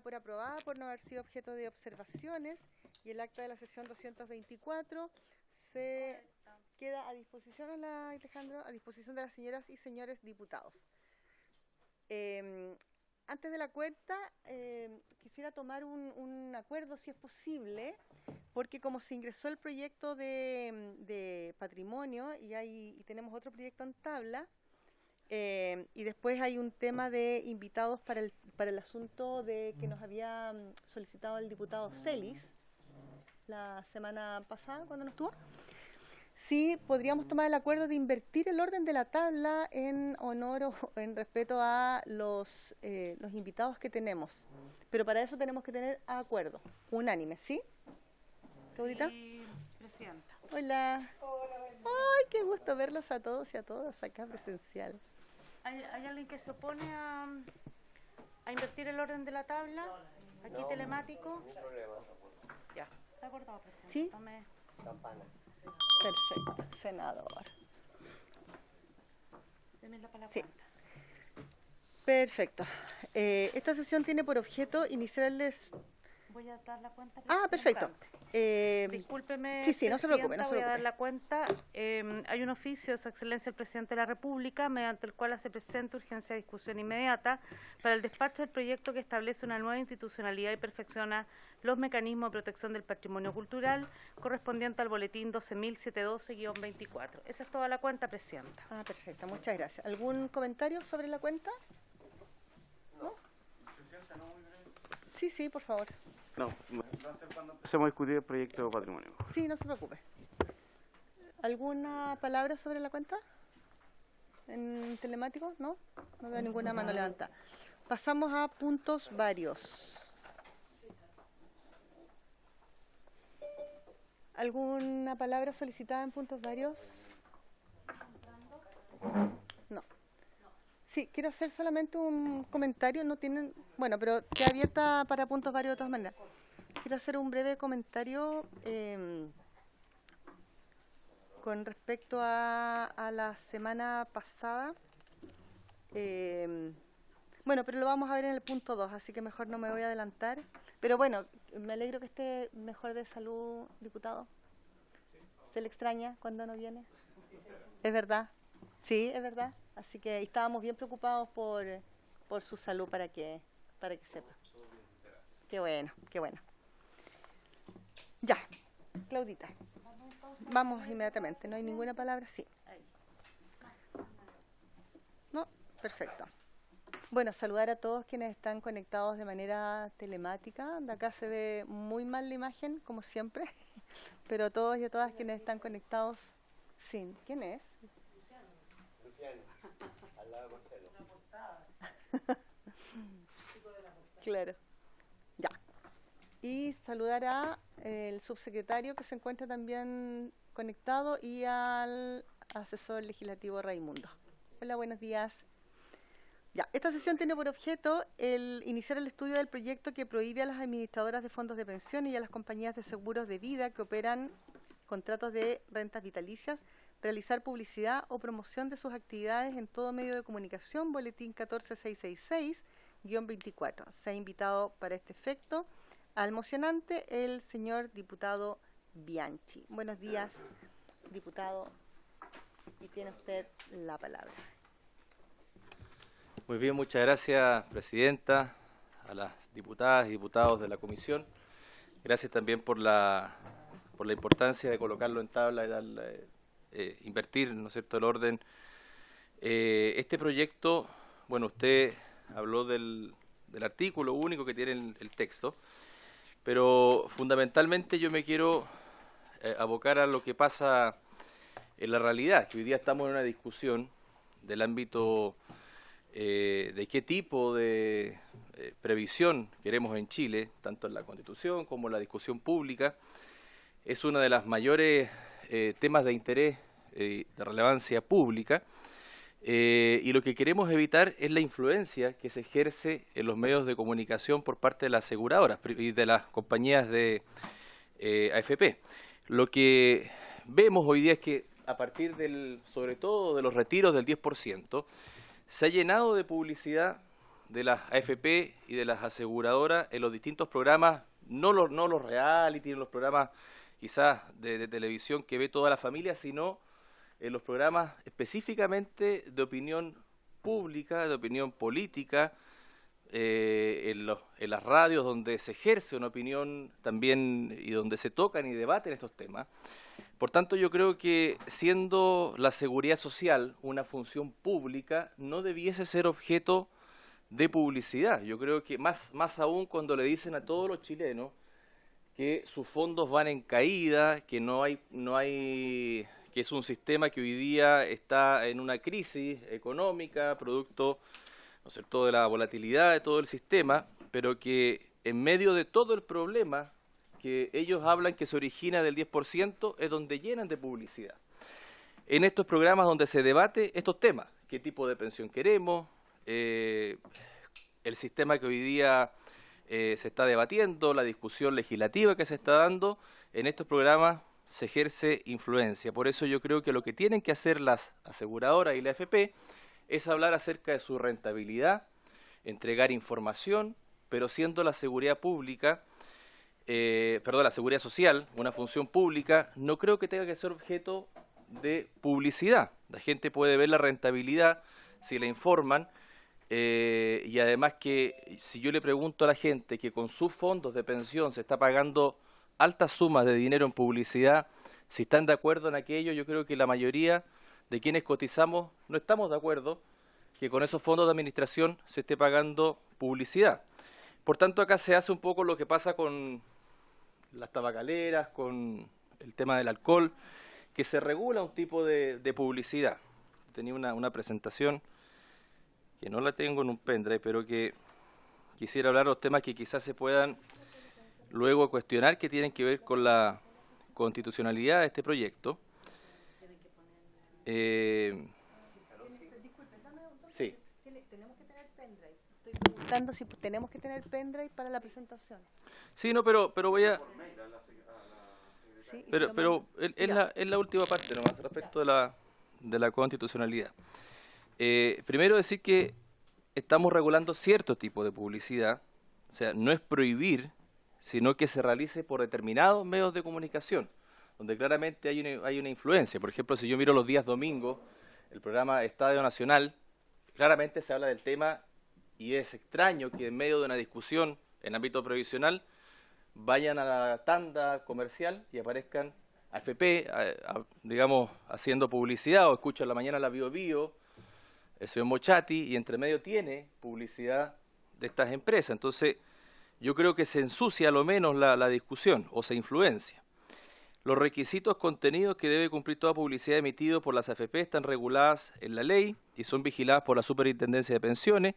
por aprobada por no haber sido objeto de observaciones y el acta de la sesión 224 se queda a disposición, Alejandro, a disposición de las señoras y señores diputados. Antes de la cuenta, quisiera tomar un acuerdo, si es posible, porque como se ingresó el proyecto de patrimonio y tenemos otro proyecto en tabla, y después hay un tema de invitados para el asunto de que nos había solicitado el diputado Celis la semana pasada cuando no estuvo. Sí, podríamos tomar el acuerdo de invertir el orden de la tabla en honor o en respeto a los invitados que tenemos. Pero para eso tenemos que tener acuerdo unánime, ¿sí? ¿Claudita? Sí, presidenta. Hola. Hola. Ay, qué gusto verlos a todos y a todas acá presencial. ¿Hay alguien que se opone a invertir el orden de la tabla? Aquí no, telemático. No problema. Ya. ¿Se ha acordado, presidente? ¿Sí? Tome. Campana. Perfecto, senador. Deme la palabra. Sí. Perfecto. Esta sesión tiene por objeto iniciarles... Voy a dar la cuenta. Ah, perfecto. Discúlpeme, sí, no se preocupe, no se preocupe. Voy a dar la cuenta. Hay un oficio de Su Excelencia el Presidente de la República, mediante el cual se presenta urgencia de discusión inmediata para el despacho del proyecto que establece una nueva institucionalidad y perfecciona los mecanismos de protección del patrimonio cultural correspondiente al boletín 12.712-24. Esa es toda la cuenta, Presidenta. Ah, perfecto, muchas gracias. ¿Algún comentario sobre la cuenta? ¿No? Presidenta, no, muy breve. Sí, por favor. No, va a ser cuando empecemos a discutir el proyecto de patrimonio. Sí, no se preocupe. ¿Alguna palabra sobre la cuenta? ¿En telemático? ¿No? No veo ninguna mano levantada. Pasamos a puntos varios. ¿Alguna palabra solicitada en puntos varios? No. Sí, quiero hacer solamente un comentario, no tienen, bueno, pero queda abierta para puntos varios de todas maneras. Quiero hacer un breve comentario con respecto a la semana pasada. Bueno, pero lo vamos a ver en el punto 2, así que mejor no me voy a adelantar. Pero bueno, me alegro que esté mejor de salud, diputado. ¿Se le extraña cuando no viene? ¿Es verdad? Sí, es verdad. Así que estábamos bien preocupados por su salud para que sepa. Qué bueno, qué bueno. Ya, Claudita. Vamos inmediatamente. ¿No hay ninguna palabra? Sí. No, perfecto. Bueno, saludar a todos quienes están conectados de manera telemática. De acá se ve muy mal la imagen, como siempre. Pero todos y a todas quienes están conectados. Sí. ¿Quién es? Luciano, al lado de Marcelo. Claro. Ya. Y saludar a el subsecretario que se encuentra también conectado y al asesor legislativo Raimundo. Hola, buenos días. Ya, esta sesión tiene por objeto el iniciar el estudio del proyecto que prohíbe a las administradoras de fondos de pensión y a las compañías de seguros de vida que operan contratos de rentas vitalicias realizar publicidad o promoción de sus actividades en todo medio de comunicación, boletín 14666-24. Se ha invitado para este efecto al mocionante el señor diputado Bianchi. Buenos días, diputado, y tiene usted la palabra. Muy bien, muchas gracias, presidenta, a las diputadas y diputados de la comisión. Gracias también por la importancia de colocarlo en tabla y darle... invertir, ¿no es cierto?, el orden. Este proyecto, bueno, usted habló del artículo único que tiene el texto, pero fundamentalmente yo me quiero abocar a lo que pasa en la realidad, que hoy día estamos en una discusión del ámbito de qué tipo de previsión queremos en Chile, tanto en la Constitución como en la discusión pública. Es una de las mayores temas de interés de relevancia pública y lo que queremos evitar es la influencia que se ejerce en los medios de comunicación por parte de las aseguradoras y de las compañías de AFP. Lo que vemos hoy día es que a partir sobre todo de los retiros del 10%, se ha llenado de publicidad de las AFP y de las aseguradoras en los distintos programas, no los reality, los programas quizás de televisión que ve toda la familia, sino en los programas específicamente de opinión pública, de opinión política, en las radios donde se ejerce una opinión también y donde se tocan y debaten estos temas. Por tanto, yo creo que siendo la seguridad social una función pública, no debiese ser objeto de publicidad. Yo creo que más aún cuando le dicen a todos los chilenos que sus fondos van en caída, que que es un sistema que hoy día está en una crisis económica, producto, ¿no es cierto?, de la volatilidad de todo el sistema, pero que en medio de todo el problema que ellos hablan que se origina del 10%, es donde llenan de publicidad. En estos programas donde se debate estos temas, qué tipo de pensión queremos, el sistema que hoy día se está debatiendo, la discusión legislativa que se está dando, en estos programas se ejerce influencia. Por eso yo creo que lo que tienen que hacer las aseguradoras y la AFP es hablar acerca de su rentabilidad, entregar información, pero siendo la seguridad pública, la seguridad social, una función pública, no creo que tenga que ser objeto de publicidad. La gente puede ver la rentabilidad si la informan, y además que si yo le pregunto a la gente que con sus fondos de pensión se está pagando altas sumas de dinero en publicidad, si están de acuerdo en aquello, yo creo que la mayoría de quienes cotizamos no estamos de acuerdo que con esos fondos de administración se esté pagando publicidad. Por tanto, acá se hace un poco lo que pasa con las tabacaleras, con el tema del alcohol, que se regula un tipo de publicidad. Tenía una presentación que no la tengo en un pendrive, pero que quisiera hablar de los temas que quizás se puedan luego cuestionar, que tienen que ver con la constitucionalidad de este proyecto. Sí. Tenemos que tener pendrive. Estoy preguntando si tenemos que tener pendrive para la presentación. Sí, no, pero voy a... Sí, Pero es la última parte nomás, respecto de la constitucionalidad. Primero decir que estamos regulando cierto tipo de publicidad, o sea, no es prohibir, sino que se realice por determinados medios de comunicación, donde claramente hay una influencia. Por ejemplo, si yo miro los días domingos, el programa Estadio Nacional, claramente se habla del tema y es extraño que en medio de una discusión en ámbito previsional vayan a la tanda comercial y aparezcan AFP, digamos, haciendo publicidad, o escucho en la mañana la Bio Bio, el señor Mochati, y entre medio tiene publicidad de estas empresas. Entonces, yo creo que se ensucia a lo menos la discusión, o se influencia. Los requisitos contenidos que debe cumplir toda publicidad emitida por las AFP están reguladas en la ley y son vigiladas por la Superintendencia de Pensiones,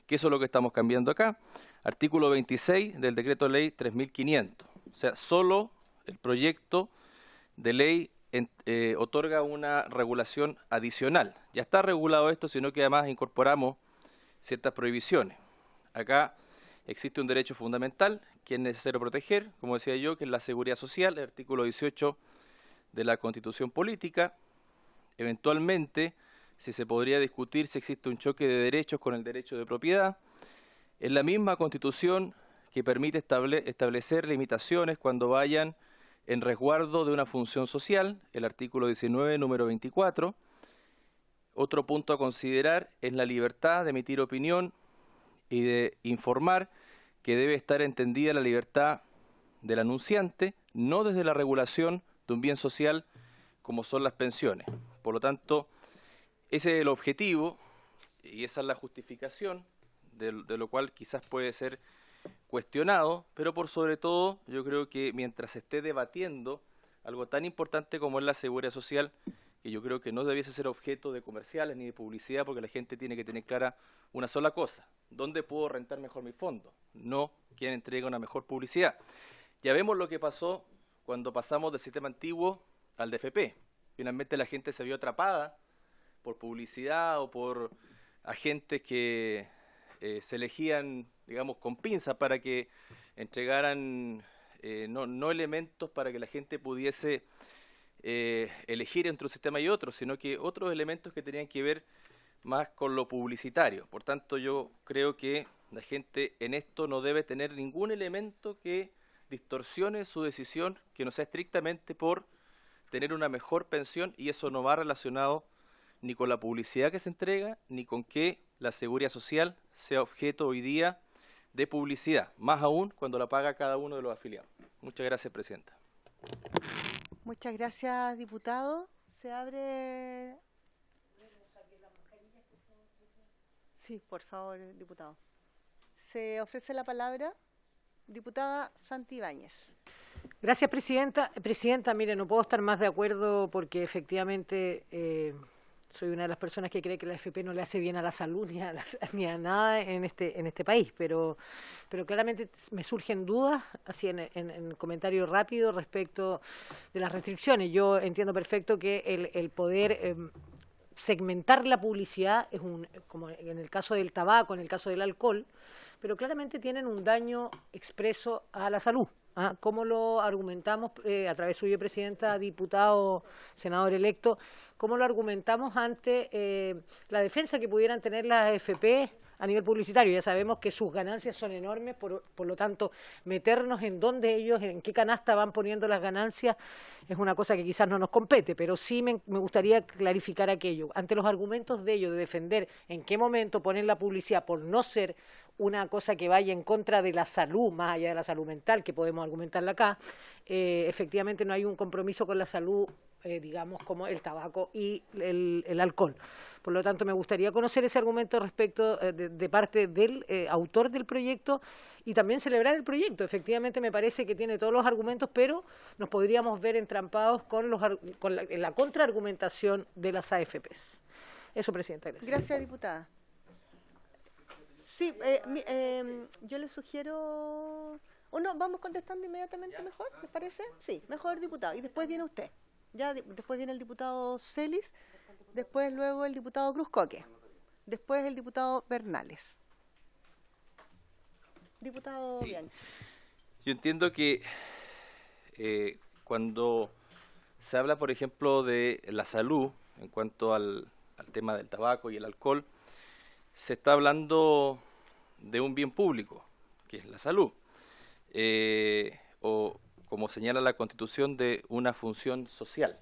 que eso es lo que estamos cambiando acá. Artículo 26 del Decreto Ley 3500. O sea, solo el proyecto de ley otorga una regulación adicional. Ya está regulado esto, sino que además incorporamos ciertas prohibiciones. Acá existe un derecho fundamental que es necesario proteger, como decía yo, que es la seguridad social, el artículo 18 de la Constitución Política. Eventualmente, si se podría discutir si existe un choque de derechos con el derecho de propiedad. Es la misma Constitución que permite establecer limitaciones cuando vayan en resguardo de una función social, el artículo 19, número 24. Otro punto a considerar es la libertad de emitir opinión y de informar, que debe estar entendida la libertad del anunciante, no desde la regulación de un bien social como son las pensiones. Por lo tanto, ese es el objetivo y esa es la justificación, de lo cual quizás puede ser cuestionado, pero por sobre todo yo creo que mientras se esté debatiendo algo tan importante como es la seguridad social, que yo creo que no debiese ser objeto de comerciales ni de publicidad, porque la gente tiene que tener clara una sola cosa: ¿dónde puedo rentar mejor mi fondo? No quién entrega una mejor publicidad. Ya vemos lo que pasó cuando pasamos del sistema antiguo al DFP. Finalmente la gente se vio atrapada por publicidad o por agentes que se elegían, digamos, con pinzas para que entregaran no elementos para que la gente pudiese elegir entre un sistema y otro, sino que otros elementos que tenían que ver más con lo publicitario. Por tanto, yo creo que la gente en esto no debe tener ningún elemento que distorsione su decisión, que no sea estrictamente por tener una mejor pensión, y eso no va relacionado ni con la publicidad que se entrega, ni con que la seguridad social sea objeto hoy día de publicidad, más aún cuando la paga cada uno de los afiliados. Muchas gracias, Presidenta. Muchas gracias, diputado. Se abre... Sí, por favor, diputado. Se ofrece la palabra, diputada Santibáñez. Gracias, Presidenta. Presidenta, mire, no puedo estar más de acuerdo porque efectivamente soy una de las personas que cree que la AFP no le hace bien a la salud ni a nada en este país, pero claramente me surgen dudas, así en comentario rápido respecto de las restricciones. Yo entiendo perfecto que el poder segmentar la publicidad es como en el caso del tabaco, en el caso del alcohol, pero claramente tienen un daño expreso a la salud. ¿Cómo lo argumentamos a través suyo, Presidenta, diputado, senador electo? ¿Cómo lo argumentamos ante la defensa que pudieran tener las AFP a nivel publicitario? Ya sabemos que sus ganancias son enormes, por lo tanto, meternos en dónde ellos, en qué canasta van poniendo las ganancias, es una cosa que quizás no nos compete, pero sí me gustaría clarificar aquello. Ante los argumentos de ellos, de defender en qué momento ponen la publicidad por no ser una cosa que vaya en contra de la salud, más allá de la salud mental, que podemos argumentarla acá, efectivamente no hay un compromiso con la salud, digamos, como el tabaco y el alcohol. Por lo tanto, me gustaría conocer ese argumento respecto de parte del autor del proyecto y también celebrar el proyecto. Efectivamente, me parece que tiene todos los argumentos, pero nos podríamos ver entrampados con la contraargumentación de las AFPs. Eso, Presidenta. Gracias. Gracias, diputada. Sí, yo le sugiero... ¿O no? ¿Vamos contestando inmediatamente mejor? ¿Les parece? Sí, mejor, diputado. Y después viene usted. Ya después viene el diputado Celis, después luego el diputado Cruzcoque, después el diputado Bernales. Diputado Bianchi. Yo entiendo que cuando se habla, por ejemplo, de la salud, en cuanto al tema del tabaco y el alcohol, se está hablando de un bien público, que es la salud, o como señala la Constitución, de una función social.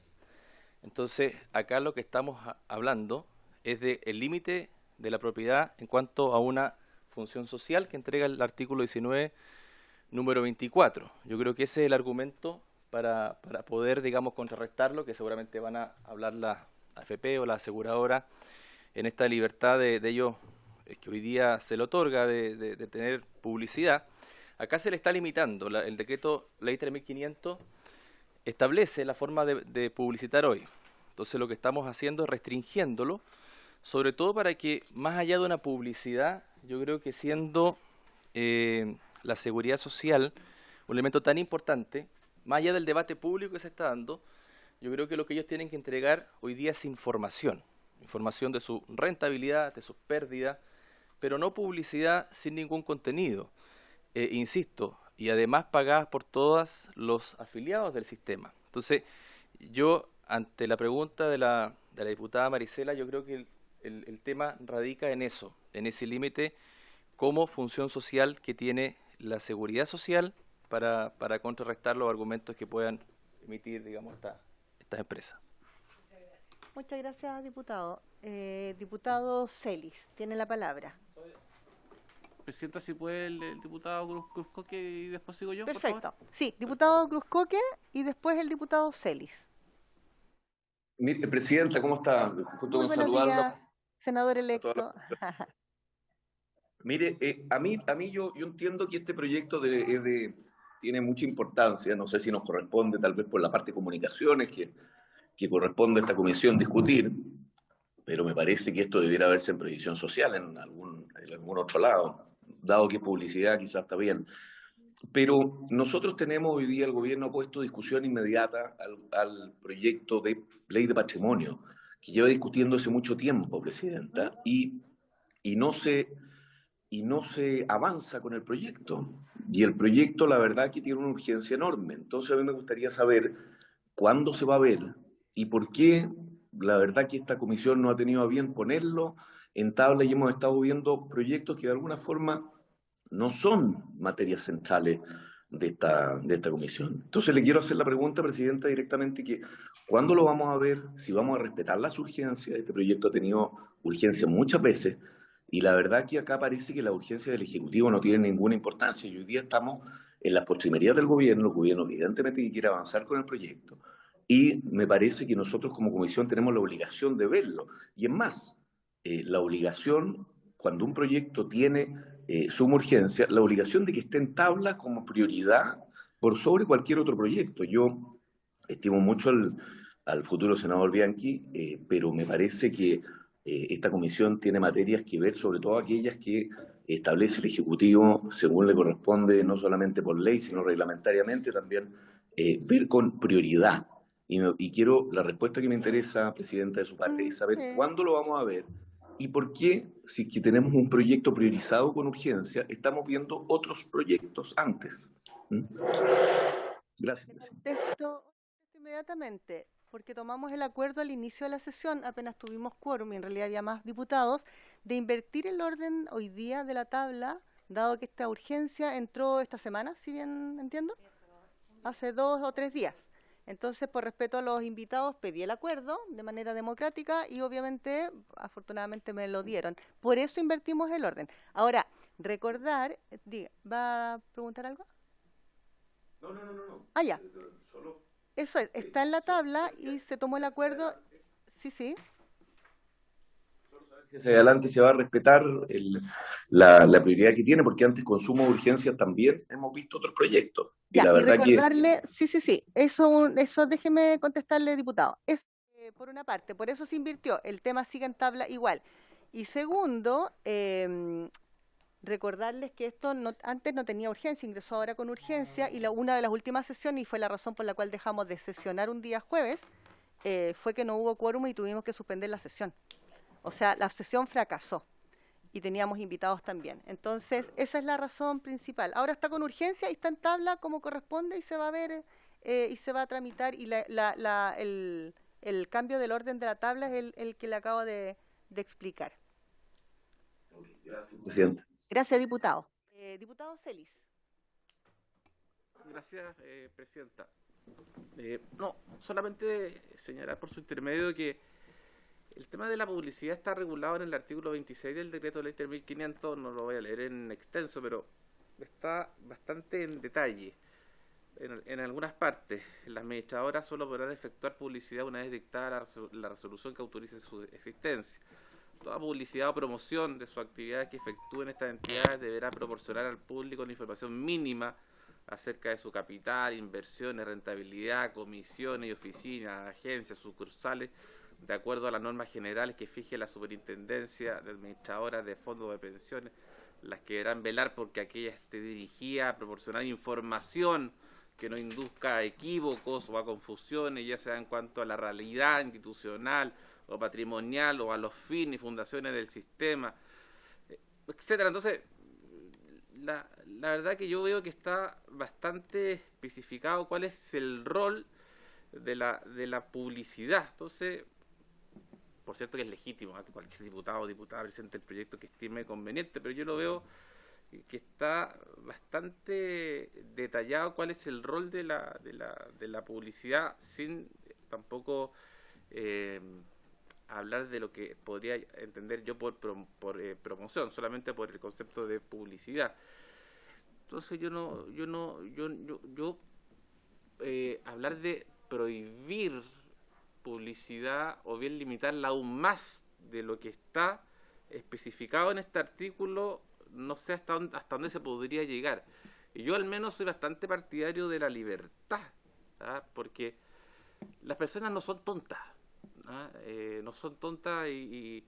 Entonces, acá lo que estamos hablando es del límite de la propiedad en cuanto a una función social que entrega el artículo 19, número 24. Yo creo que ese es el argumento para poder, digamos, contrarrestarlo, que seguramente van a hablar la AFP o la aseguradora en esta libertad de ellos que hoy día se le otorga de tener publicidad. Acá se le está limitando. El decreto ley 3500 establece la forma de publicitar hoy. Entonces lo que estamos haciendo es restringiéndolo, sobre todo para que, más allá de una publicidad, yo creo que siendo la seguridad social un elemento tan importante, más allá del debate público que se está dando, yo creo que lo que ellos tienen que entregar hoy día es información de su rentabilidad, de sus pérdidas, pero no publicidad sin ningún contenido, insisto, y además pagadas por todos los afiliados del sistema. Entonces, yo, ante la pregunta de la diputada Marisela, yo creo que el tema radica en eso, en ese límite como función social que tiene la seguridad social para contrarrestar los argumentos que puedan emitir, digamos, estas empresas. Muchas gracias, diputado. Diputado Celis, tiene la palabra. Presidenta, si puede el diputado Cruzcoque y después sigo yo, Perfecto. por favor. Sí, diputado Cruzcoque y después el diputado Celis. Mire, Presidenta, ¿cómo está? Junto Muy con buenos días, saludarlo. senador electo. Mire, a mí yo entiendo que este proyecto tiene mucha importancia, no sé si nos corresponde tal vez por la parte de comunicaciones que corresponde a esta comisión discutir, pero me parece que esto debiera verse en previsión social en algún otro lado, dado que publicidad quizás está bien. Pero nosotros tenemos hoy día, el gobierno ha puesto discusión inmediata al proyecto de ley de patrimonio, que lleva discutiéndose mucho tiempo, Presidenta, y no se avanza con el proyecto. Y el proyecto, la verdad, que tiene una urgencia enorme. Entonces a mí me gustaría saber cuándo se va a ver y por qué la verdad que esta comisión no ha tenido a bien ponerlo en tabla y hemos estado viendo proyectos que de alguna forma no son materias centrales de esta comisión. Entonces le quiero hacer la pregunta, Presidenta, directamente que ¿cuándo lo vamos a ver? Si vamos a respetar las urgencias. Este proyecto ha tenido urgencia muchas veces y la verdad que acá parece que la urgencia del Ejecutivo no tiene ninguna importancia y hoy día estamos en las postrimerías del gobierno. El gobierno evidentemente que quiere avanzar con el proyecto y me parece que nosotros como comisión tenemos la obligación de verlo. Y es más, la obligación, cuando un proyecto tiene suma urgencia, la obligación de que esté en tabla como prioridad por sobre cualquier otro proyecto. Yo estimo mucho al futuro senador Bianchi, pero me parece que esta comisión tiene materias que ver, sobre todo aquellas que establece el Ejecutivo según le corresponde, no solamente por ley, sino reglamentariamente también, ver con prioridad. Y quiero, la respuesta que me interesa, Presidenta, de su parte, es saber cuándo lo vamos a ver y por qué, si que tenemos un proyecto priorizado con urgencia, estamos viendo otros proyectos antes. ¿Mm? Gracias, Presidenta. Contesto inmediatamente, porque tomamos el acuerdo al inicio de la sesión, apenas tuvimos quórum y en realidad había más diputados, de invertir el orden hoy día de la tabla, dado que esta urgencia entró esta semana, si bien entiendo, hace 2 o 3 días. Entonces, por respeto a los invitados, pedí el acuerdo de manera democrática y obviamente, afortunadamente me lo dieron. Por eso invertimos el orden. Ahora, recordar, ¿va a preguntar algo? No. Ah, ya. Eso es, está en la tabla y se tomó el acuerdo. Sí. Hacia adelante se va a respetar la prioridad que tiene, porque antes con suma urgencia también hemos visto otros proyectos. Ya, y la verdad recordarle, sí, eso déjeme contestarle, diputado. Es, por una parte, por eso se invirtió, el tema sigue en tabla igual. Y segundo, recordarles que esto antes no tenía urgencia, ingresó ahora con urgencia, y una de las últimas sesiones, y fue la razón por la cual dejamos de sesionar un día jueves, fue que no hubo quórum y tuvimos que suspender la sesión. O sea, la sesión fracasó y teníamos invitados también. Entonces, esa es la razón principal. Ahora está con urgencia y está en tabla como corresponde y se va a ver y se va a tramitar. Y el cambio del orden de la tabla es el que le acabo de explicar. Gracias, Presidente. Gracias, diputado. Diputado Celis. Gracias, Presidenta. No, solamente señalar por su intermedio que el tema de la publicidad está regulado en el artículo 26 del decreto de ley 3500, no lo voy a leer en extenso, pero está bastante en detalle. En algunas partes, la administradora solo podrá efectuar publicidad una vez dictada la resolución que autorice su existencia. Toda publicidad o promoción de su actividad que efectúen estas entidades deberá proporcionar al público la información mínima acerca de su capital, inversiones, rentabilidad, comisiones y oficinas, agencias, sucursales, de acuerdo a las normas generales que fije la Superintendencia de Administradoras de Fondos de Pensiones, las que deberán velar porque aquella esté dirigida a proporcionar información que no induzca a equívocos o a confusiones, ya sea en cuanto a la realidad institucional o patrimonial o a los fines y fundaciones del sistema, etcétera. Entonces, la verdad que yo veo que está bastante especificado cuál es el rol de la publicidad. Entonces, por cierto que es legítimo que cualquier diputado o diputada presente el proyecto que estime conveniente, pero yo lo veo que está bastante detallado cuál es el rol de la publicidad, sin tampoco hablar de lo que podría entender yo por promoción, solamente por el concepto de publicidad. Entonces hablar de prohibir publicidad o bien limitarla aún más de lo que está especificado en este artículo, no sé hasta dónde se podría llegar. Y yo al menos soy bastante partidario de la libertad, ¿ah? Porque las personas no son tontas, ¿ah? No son tontas y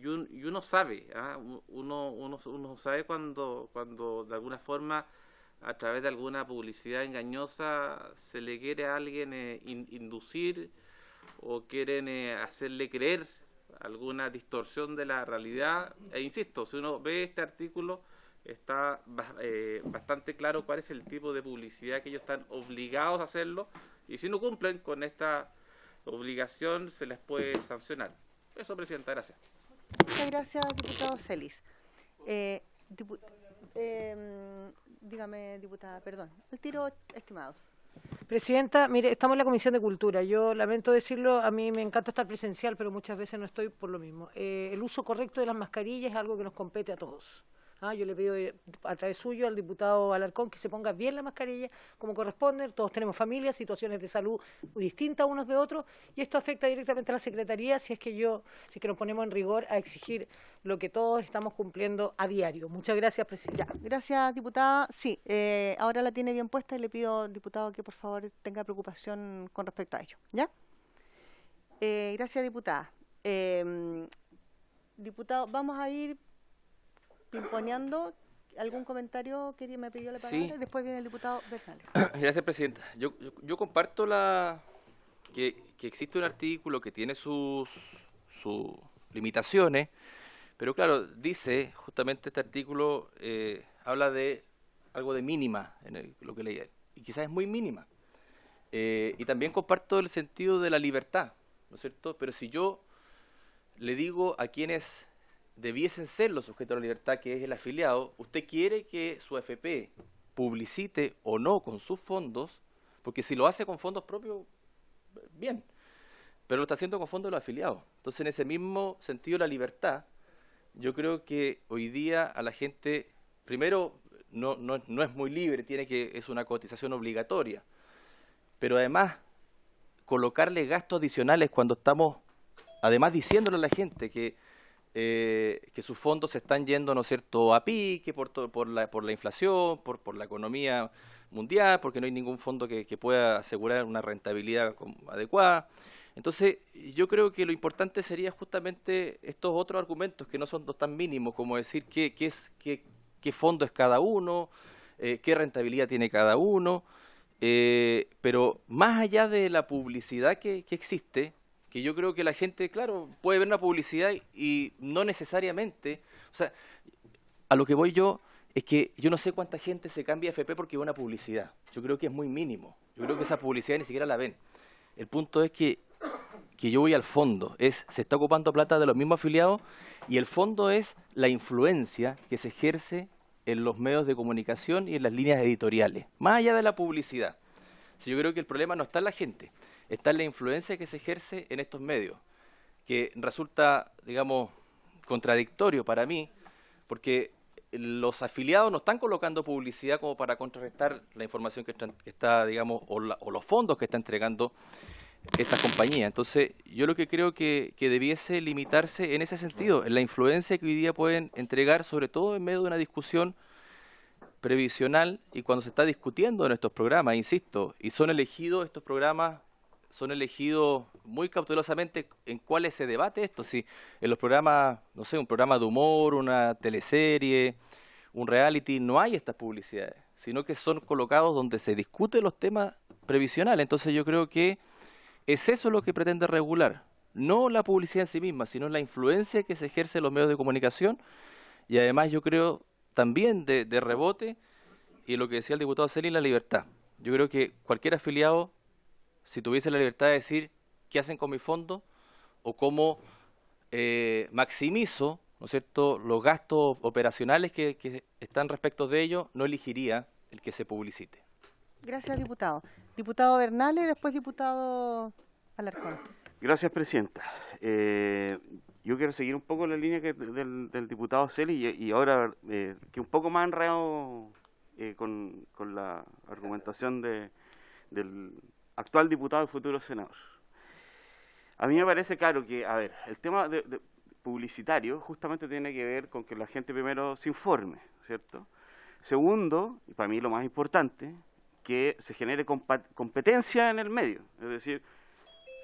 uno sabe, ¿ah? uno sabe cuando de alguna forma a través de alguna publicidad engañosa se le quiere a alguien inducir o quieren hacerle creer alguna distorsión de la realidad. E insisto, si uno ve este artículo, está bastante claro cuál es el tipo de publicidad que ellos están obligados a hacerlo, y si no cumplen con esta obligación se les puede sancionar. Eso, Presidenta, gracias. Muchas gracias, diputado Celis. Dígame, diputada, perdón. El tiro, estimados. Presidenta, mire, estamos en la Comisión de Cultura. Yo lamento decirlo, a mí me encanta estar presencial, pero muchas veces no estoy por lo mismo. El uso correcto de las mascarillas es algo que nos compete a todos. Yo le pido a través suyo al diputado Alarcón que se ponga bien la mascarilla como corresponde. Todos tenemos familias, situaciones de salud distintas unos de otros, y esto afecta directamente a la Secretaría si es que nos ponemos en rigor a exigir lo que todos estamos cumpliendo a diario. Muchas gracias, Presidenta. Gracias, diputada. Sí, ahora la tiene bien puesta y le pido, diputado, que por favor tenga preocupación con respecto a ello. ¿Ya? Gracias, diputada. Diputado, vamos a ir imponiendo. ¿Algún comentario que me pidió la palabra? Sí. Después viene el diputado Bernales. Gracias, Presidenta. Yo comparto que existe un artículo que tiene sus limitaciones, pero claro, dice justamente este artículo, habla de algo de mínima, lo que leí, y quizás es muy mínima. Y también comparto el sentido de la libertad, ¿no es cierto? Pero si yo le digo a quienes debiesen ser los sujetos de la libertad, que es el afiliado, usted quiere que su AFP publicite o no con sus fondos, porque si lo hace con fondos propios, bien, pero lo está haciendo con fondos de los afiliados. Entonces, en ese mismo sentido, la libertad, yo creo que hoy día a la gente, primero, no es muy libre, es una cotización obligatoria, pero además, colocarle gastos adicionales cuando estamos, además diciéndole a la gente que sus fondos se están yendo, ¿no es cierto?, a pique por la inflación, por la economía mundial, porque no hay ningún fondo que pueda asegurar una rentabilidad adecuada. Entonces, yo creo que lo importante sería justamente estos otros argumentos que no son tan mínimos, como decir qué fondo es cada uno, qué rentabilidad tiene cada uno, pero más allá de la publicidad que existe, que yo creo que la gente, claro, puede ver una publicidad y no necesariamente, o sea, a lo que voy yo es que yo no sé cuánta gente se cambia de FP porque ve una publicidad. Yo creo que es muy mínimo. Yo creo que esa publicidad ni siquiera la ven. El punto es que yo voy al fondo. Se está ocupando plata de los mismos afiliados y el fondo es la influencia que se ejerce en los medios de comunicación y en las líneas editoriales, más allá de la publicidad. Yo creo que el problema no está en la gente, está en la influencia que se ejerce en estos medios, que resulta, digamos, contradictorio para mí, porque los afiliados no están colocando publicidad como para contrarrestar la información que está, digamos, o los fondos que está entregando esta compañía. Entonces, yo lo que creo que debiese limitarse en ese sentido, en la influencia que hoy día pueden entregar, sobre todo en medio de una discusión previsional y cuando se está discutiendo en estos programas, insisto, y estos programas son elegidos muy cautelosamente en cuáles se debate esto, si en los programas, no sé, un programa de humor, una teleserie, un reality, no hay estas publicidades, sino que son colocados donde se discuten los temas previsionales. Entonces yo creo que es eso lo que pretende regular, no la publicidad en sí misma, sino la influencia que se ejerce en los medios de comunicación, y además yo creo también de rebote, y lo que decía el diputado Celis, la libertad. Yo creo que cualquier afiliado, si tuviese la libertad de decir qué hacen con mi fondo o cómo maximizo, ¿no es cierto?, los gastos operacionales que están respecto de ello, no elegiría el que se publicite. Gracias, diputado. Diputado Bernales, después diputado Alarcón. Gracias, Presidenta. Yo quiero seguir un poco la línea del diputado Celis y ahora que un poco más enredado con la argumentación del actual diputado y futuro senador. A mí me parece claro que, a ver, el tema de publicitario justamente tiene que ver con que la gente primero se informe, ¿cierto? Segundo, y para mí lo más importante, que se genere competencia en el medio, es decir,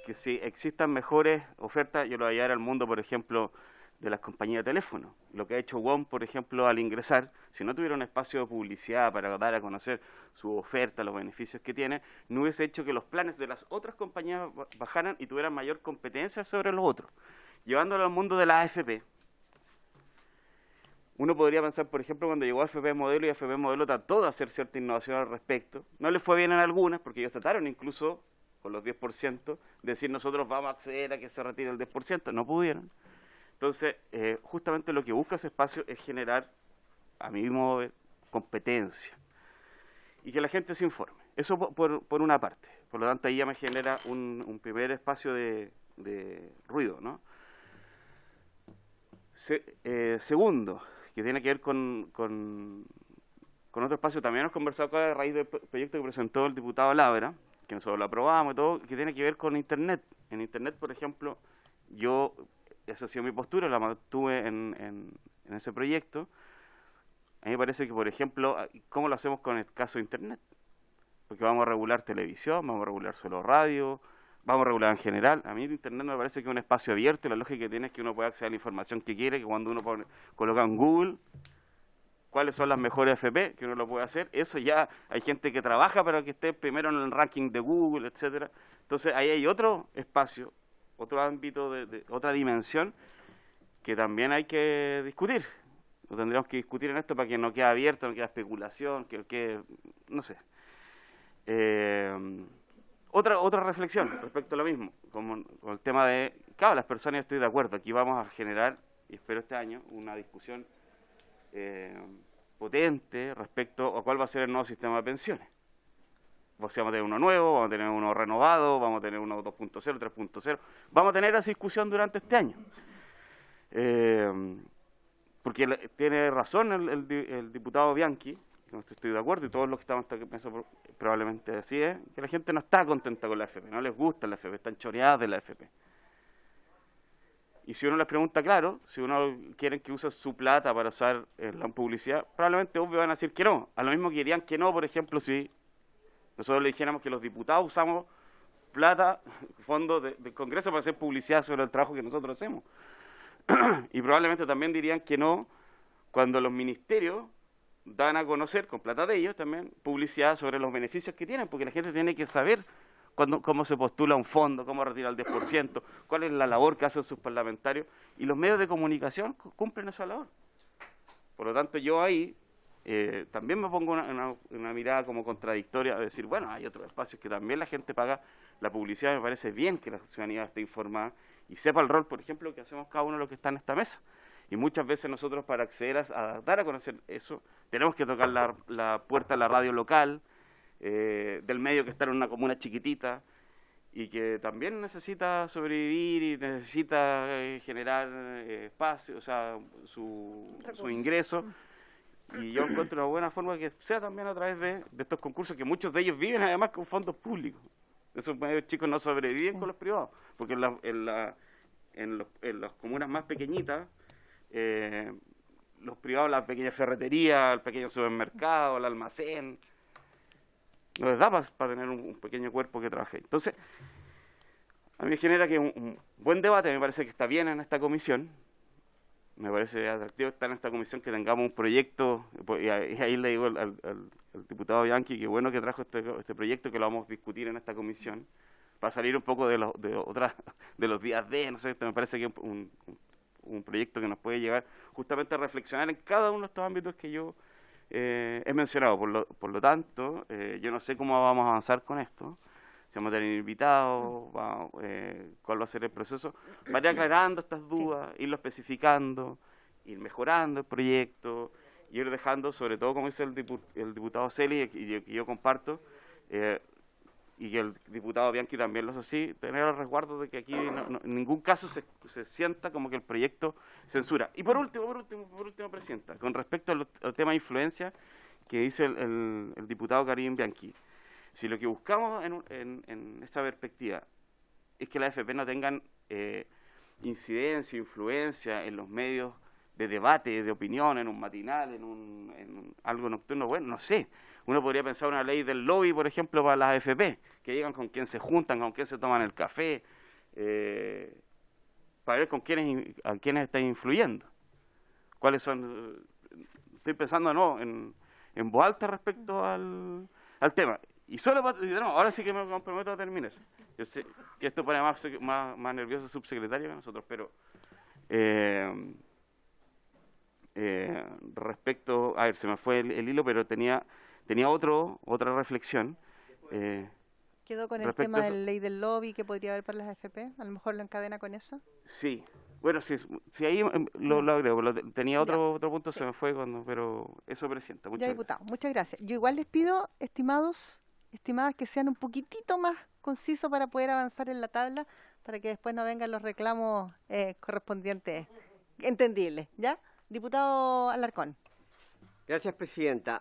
que si existan mejores ofertas, yo lo voy a llevar al mundo, por ejemplo, de las compañías de teléfono. Lo que ha hecho WOM, por ejemplo, al ingresar, si no tuviera un espacio de publicidad para dar a conocer su oferta, los beneficios que tiene, no hubiese hecho que los planes de las otras compañías bajaran y tuvieran mayor competencia sobre los otros. Llevándolo al mundo de la AFP, uno podría pensar, por ejemplo, cuando llegó AFP Modelo y AFP Modelo trató de hacer cierta innovación al respecto. No le fue bien en algunas, porque ellos trataron incluso con los 10%, decir nosotros vamos a acceder a que se retire el 10%, no pudieron. Entonces, justamente lo que busca ese espacio es generar, a mi modo de ver, competencia y que la gente se informe. Eso por una parte. Por lo tanto, ahí ya me genera un primer espacio de ruido, ¿no? Segundo, que tiene que ver con otro espacio, también hemos conversado acá a raíz del proyecto que presentó el diputado Labra, que nosotros lo aprobamos y todo, que tiene que ver con Internet. En Internet, por ejemplo, esa ha sido mi postura, la mantuve en ese proyecto. A mí me parece que, por ejemplo, ¿cómo lo hacemos con el caso de Internet? Porque vamos a regular televisión, vamos a regular solo radio, vamos a regular en general. A mí Internet me parece que es un espacio abierto y la lógica que tiene es que uno puede acceder a la información que quiere, que cuando uno coloca en Google cuáles son las mejores FP, que uno lo puede hacer. Eso ya hay gente que trabaja para que esté primero en el ranking de Google, etcétera. Entonces ahí hay otro espacio, otro ámbito, otra dimensión que también hay que discutir. Lo tendríamos que discutir en esto para que no quede abierto, no quede especulación, que no sé. Otra reflexión respecto a lo mismo, con el tema de, claro, las personas, yo estoy de acuerdo, aquí vamos a generar, y espero este año, una discusión potente respecto a cuál va a ser el nuevo sistema de pensiones. Vamos a tener uno nuevo, vamos a tener uno renovado, vamos a tener uno 2.0, 3.0, vamos a tener esa discusión durante este año. Porque tiene razón el diputado Bianchi, no estoy de acuerdo, y todos los que estamos en esta mesa probablemente así es, que la gente no está contenta con la AFP, no les gusta la AFP, están choreadas de la AFP. Y si uno les pregunta, claro, si uno quiere que use su plata para usar la publicidad, probablemente obvio van a decir que no. A lo mismo que dirían que no, por ejemplo, si nosotros le dijéramos que los diputados usamos plata, fondos del Congreso para hacer publicidad sobre el trabajo que nosotros hacemos. Y probablemente también dirían que no cuando los ministerios dan a conocer, con plata de ellos también, publicidad sobre los beneficios que tienen, porque la gente tiene que saber cómo se postula un fondo, cómo retira el 10%, cuál es la labor que hacen sus parlamentarios, y los medios de comunicación cumplen esa labor. Por lo tanto, yo ahí también me pongo una mirada como contradictoria, a decir, bueno, hay otros espacios que también la gente paga la publicidad, me parece bien que la ciudadanía esté informada y sepa el rol, por ejemplo, que hacemos cada uno de los que está en esta mesa. Y muchas veces nosotros, para acceder a dar a conocer eso, tenemos que tocar la puerta de la radio local, del medio que está en una comuna chiquitita y que también necesita sobrevivir y necesita generar espacio, o sea, su ingreso. Y yo encuentro una buena forma que sea también a través de estos concursos, que muchos de ellos viven además con fondos públicos. Esos medios chicos no sobreviven con los privados, porque en las comunas más pequeñitas, los privados, la pequeña ferretería, el pequeño supermercado, el almacén, no les da para tener un pequeño cuerpo que trabaje. Entonces, a mí me genera que un buen debate, me parece que está bien en esta comisión, me parece atractivo estar en esta comisión, que tengamos un proyecto, y ahí le digo al diputado Bianchi que bueno que trajo este proyecto, que lo vamos a discutir en esta comisión, para salir un poco de los días no sé, me parece que es un proyecto que nos puede llevar justamente a reflexionar en cada uno de estos ámbitos que yo he mencionado. Por lo tanto, yo no sé cómo vamos a avanzar con esto, si vamos a tener invitados, cuál va a ser el proceso, para ir aclarando estas dudas, irlo especificando, ir mejorando el proyecto, ir dejando, sobre todo como dice el diputado Celi, y que yo comparto, y que el diputado Bianchi también lo hace así, tener el resguardo de que aquí en ningún caso se sienta como que el proyecto censura. Y por último, Presidenta, con respecto al tema de influencia que dice el diputado Karim Bianchi, si lo que buscamos en esta perspectiva es que las AFP no tengan incidencia, influencia en los medios de debate, de opinión, en un matinal, en algo nocturno, bueno, no sé. Uno podría pensar una ley del lobby, por ejemplo, para las AFP, que digan con quién se juntan, con quién se toman el café, para ver a quiénes están influyendo. ¿Cuáles son? Estoy pensando en voz alta respecto al tema. Y solo ahora sí que me comprometo a terminar. Yo sé que esto pone más nervioso al subsecretario que nosotros, pero respecto, a ver, se me fue el hilo, pero tenía otra reflexión, Quedó con el Respecto tema a de eso- la ley del lobby que podría haber para las AFP. A lo mejor lo encadena con eso. Sí, bueno, si ahí lo agrego, tenía Ya, otro punto, sí. se me fue, pero eso, Presidenta, Ya, muchas gracias. diputado, muchas gracias. Yo igual les pido, estimadas, que sean un poquitito más concisos para poder avanzar en la tabla, para que después no vengan los reclamos correspondientes, entendibles, ¿ya? Diputado Alarcón. Gracias, Presidenta.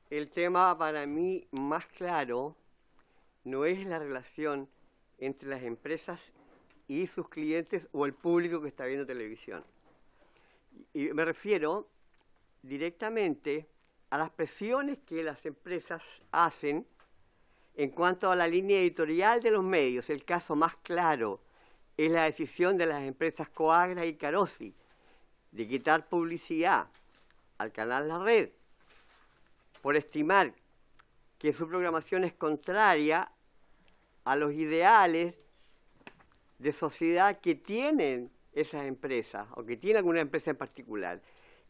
El tema para mí más claro no es la relación entre las empresas y sus clientes o el público que está viendo televisión. Y me refiero directamente a las presiones que las empresas hacen en cuanto a la línea editorial de los medios. El caso más claro es la decisión de las empresas Coagra y Carosi de quitar publicidad al canal La Red por estimar que su programación es contraria a los ideales de sociedad que tienen esas empresas o que tiene alguna empresa en particular.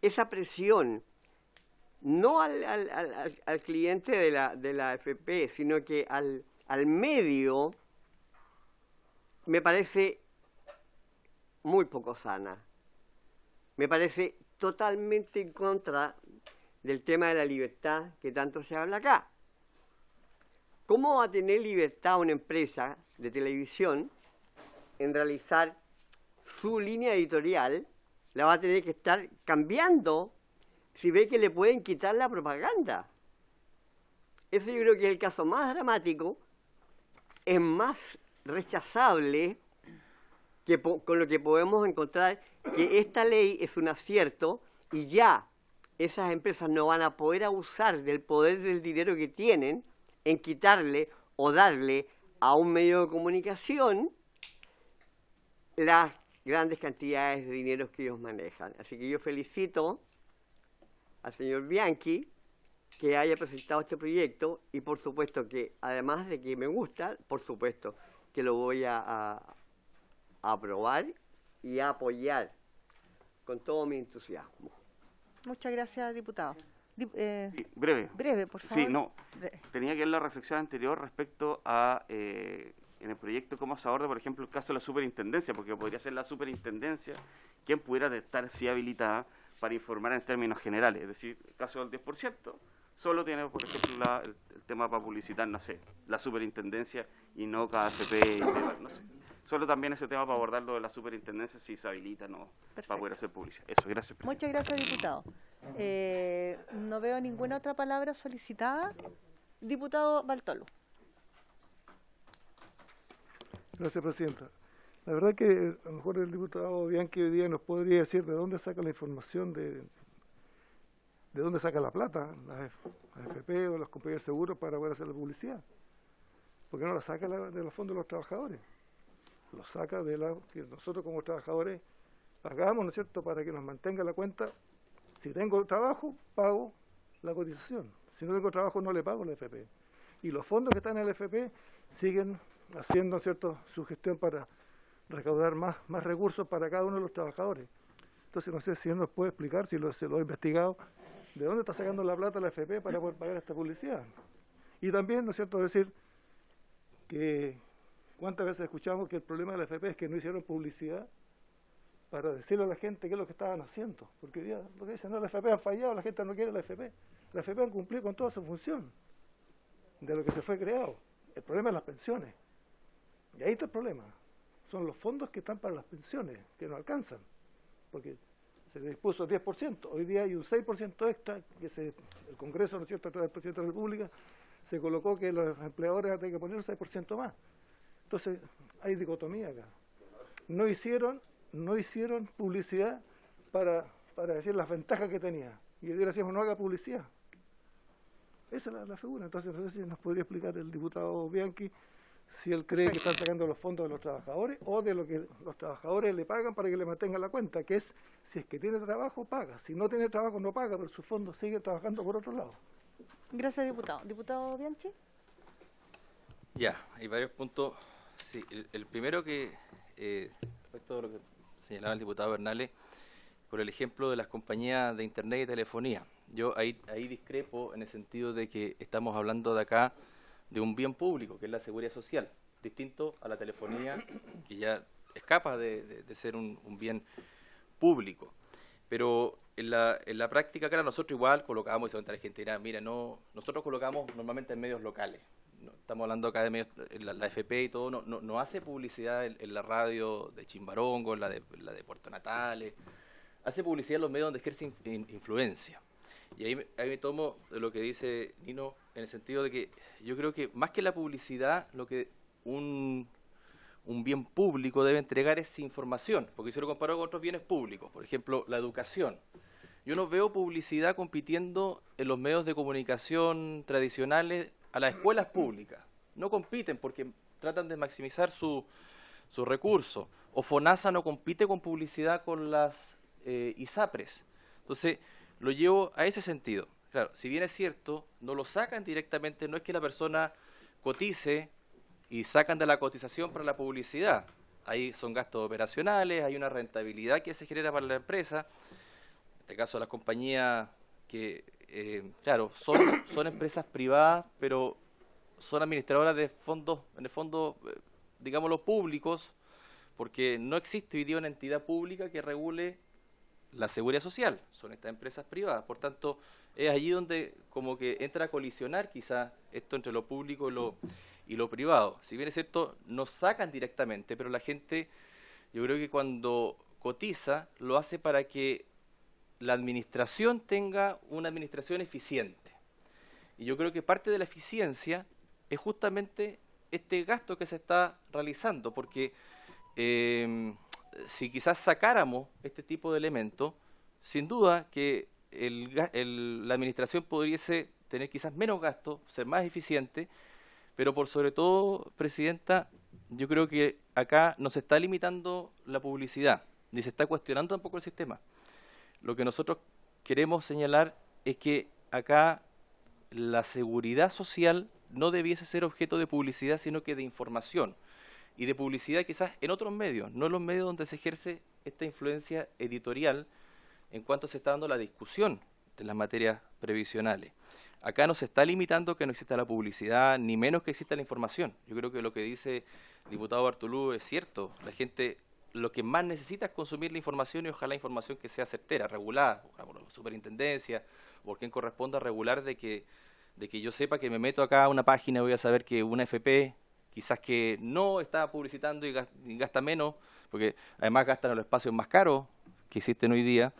Esa presión, no al cliente de la AFP, sino que al medio, me parece muy poco sana. Me parece totalmente en contra del tema de la libertad que tanto se habla acá. ¿Cómo va a tener libertad una empresa de televisión en realizar su línea editorial? La va a tener que estar cambiando si ve que le pueden quitar la propaganda. Eso yo creo que es el caso más dramático, es más rechazable que con lo que podemos encontrar que esta ley es un acierto y ya esas empresas no van a poder abusar del poder del dinero que tienen en quitarle o darle a un medio de comunicación las grandes cantidades de dinero que ellos manejan. Así que yo felicito al señor Bianchi que haya presentado este proyecto y por supuesto que, además de que me gusta, por supuesto que lo voy a aprobar y a apoyar con todo mi entusiasmo. Muchas gracias, diputado. Sí, breve. Breve, por favor. Sí, no, Breve. tenía que ver la reflexión anterior respecto a, en el proyecto, cómo se aborda, por ejemplo, el caso de la superintendencia, porque podría ser la superintendencia quien pudiera estar sí habilitada para informar en términos generales. Es decir, el caso del 10%, solo tiene, por ejemplo, el tema para publicitar, no sé, la superintendencia y no cada AFP, no sé. Solo también ese tema para abordarlo de la superintendencia, si se habilita no para poder hacer publicidad. Eso, gracias, Presidente. Muchas gracias, diputado. No veo ninguna otra palabra solicitada. Diputado Bartolo. Gracias, Presidenta. La verdad que a lo mejor el diputado Bianchi hoy día nos podría decir de dónde saca la información, de dónde saca la plata, las AFP o las compañías de seguros para poder hacer la publicidad. ¿Por qué no la saca de los fondos de los trabajadores? Lo saca de la que nosotros como trabajadores pagamos, ¿no es cierto?, para que nos mantenga la cuenta. Si tengo trabajo, pago la cotización. Si no tengo trabajo, no le pago la AFP. Y los fondos que están en la AFP siguen haciendo, ¿no es cierto?, su gestión para recaudar más recursos para cada uno de los trabajadores. Entonces, no sé si él nos puede explicar, si se lo ha investigado, de dónde está sacando la plata la AFP para poder pagar esta publicidad. Y también, ¿no es cierto?, decir que cuántas veces escuchamos que el problema de la AFP es que no hicieron publicidad para decirle a la gente qué es lo que estaban haciendo. Porque hoy día lo que dicen, no, la AFP han fallado, la gente no quiere la AFP. La AFP han cumplido con toda su función de lo que se fue creado. El problema es las pensiones. Y ahí está el problema. Son los fondos que están para las pensiones, que no alcanzan. Porque se dispuso 10%. Hoy día hay un 6% extra que el Congreso, ¿no es cierto?, a través del Presidente de la República, se colocó que los empleadores tienen que poner un 6% más. Entonces, hay dicotomía acá. No hicieron publicidad para decir las ventajas que tenía. Y hoy día decimos, no haga publicidad. Esa es la figura. Entonces, no sé si nos podría explicar el diputado Bianchi si él cree que están sacando los fondos de los trabajadores o de lo que los trabajadores le pagan para que le mantengan la cuenta, que es, si es que tiene trabajo, paga. Si no tiene trabajo, no paga, pero su fondo sigue trabajando por otro lado. Gracias, diputado. Diputado Bianchi. Ya, hay varios puntos. Sí, el primero que, respecto a lo que señalaba el diputado Bernales, por el ejemplo de las compañías de internet y telefonía. Yo ahí discrepo en el sentido de que estamos hablando de acá de un bien público, que es la seguridad social, distinto a la telefonía, que ya escapa de ser un bien público. Pero en la práctica, claro, nosotros igual colocamos, y la gente dirá, mira, nosotros colocamos normalmente en medios locales. No, estamos hablando acá de medios, la FP y todo, no hace publicidad en la radio de Chimbarongo, la de Puerto Natales, hace publicidad en los medios donde ejerce influencia. Y ahí me tomo de lo que dice Nino, en el sentido de que yo creo que más que la publicidad, lo que un bien público debe entregar es información, porque si lo comparo con otros bienes públicos, por ejemplo, la educación. Yo no veo publicidad compitiendo en los medios de comunicación tradicionales a las escuelas públicas. No compiten porque tratan de maximizar sus recursos. O FONASA no compite con publicidad con las ISAPRES. Entonces, lo llevo a ese sentido. Claro, si bien es cierto, no lo sacan directamente, no es que la persona cotice y sacan de la cotización para la publicidad. Ahí son gastos operacionales, hay una rentabilidad que se genera para la empresa. En este caso, las compañías que, claro, son empresas privadas, pero son administradoras de fondos, en el fondo, digámoslo, públicos, porque no existe hoy día una entidad pública que regule la seguridad social, son estas empresas privadas. Por tanto, es allí donde como que entra a colisionar quizás esto entre lo público y lo privado. Si bien es cierto, no sacan directamente, pero la gente, yo creo que cuando cotiza, lo hace para que la administración tenga una administración eficiente. Y yo creo que parte de la eficiencia es justamente este gasto que se está realizando, porque si quizás sacáramos este tipo de elementos, sin duda que la administración pudiese tener quizás menos gastos, ser más eficiente, pero por sobre todo, Presidenta, yo creo que acá no se está limitando la publicidad, ni se está cuestionando tampoco el sistema. Lo que nosotros queremos señalar es que acá la seguridad social no debiese ser objeto de publicidad, sino que de información. Y de publicidad quizás en otros medios, no en los medios donde se ejerce esta influencia editorial en cuanto se está dando la discusión de las materias previsionales. Acá no se está limitando que no exista la publicidad, ni menos que exista la información. Yo creo que lo que dice el diputado Bartolú es cierto. La gente lo que más necesita es consumir la información y ojalá información que sea certera, regulada, por la superintendencia, por quien corresponda regular de que yo sepa que me meto acá a una página y voy a saber que una FP quizás que no está publicitando y gasta menos, porque además gastan en los espacios más caros que existen hoy día,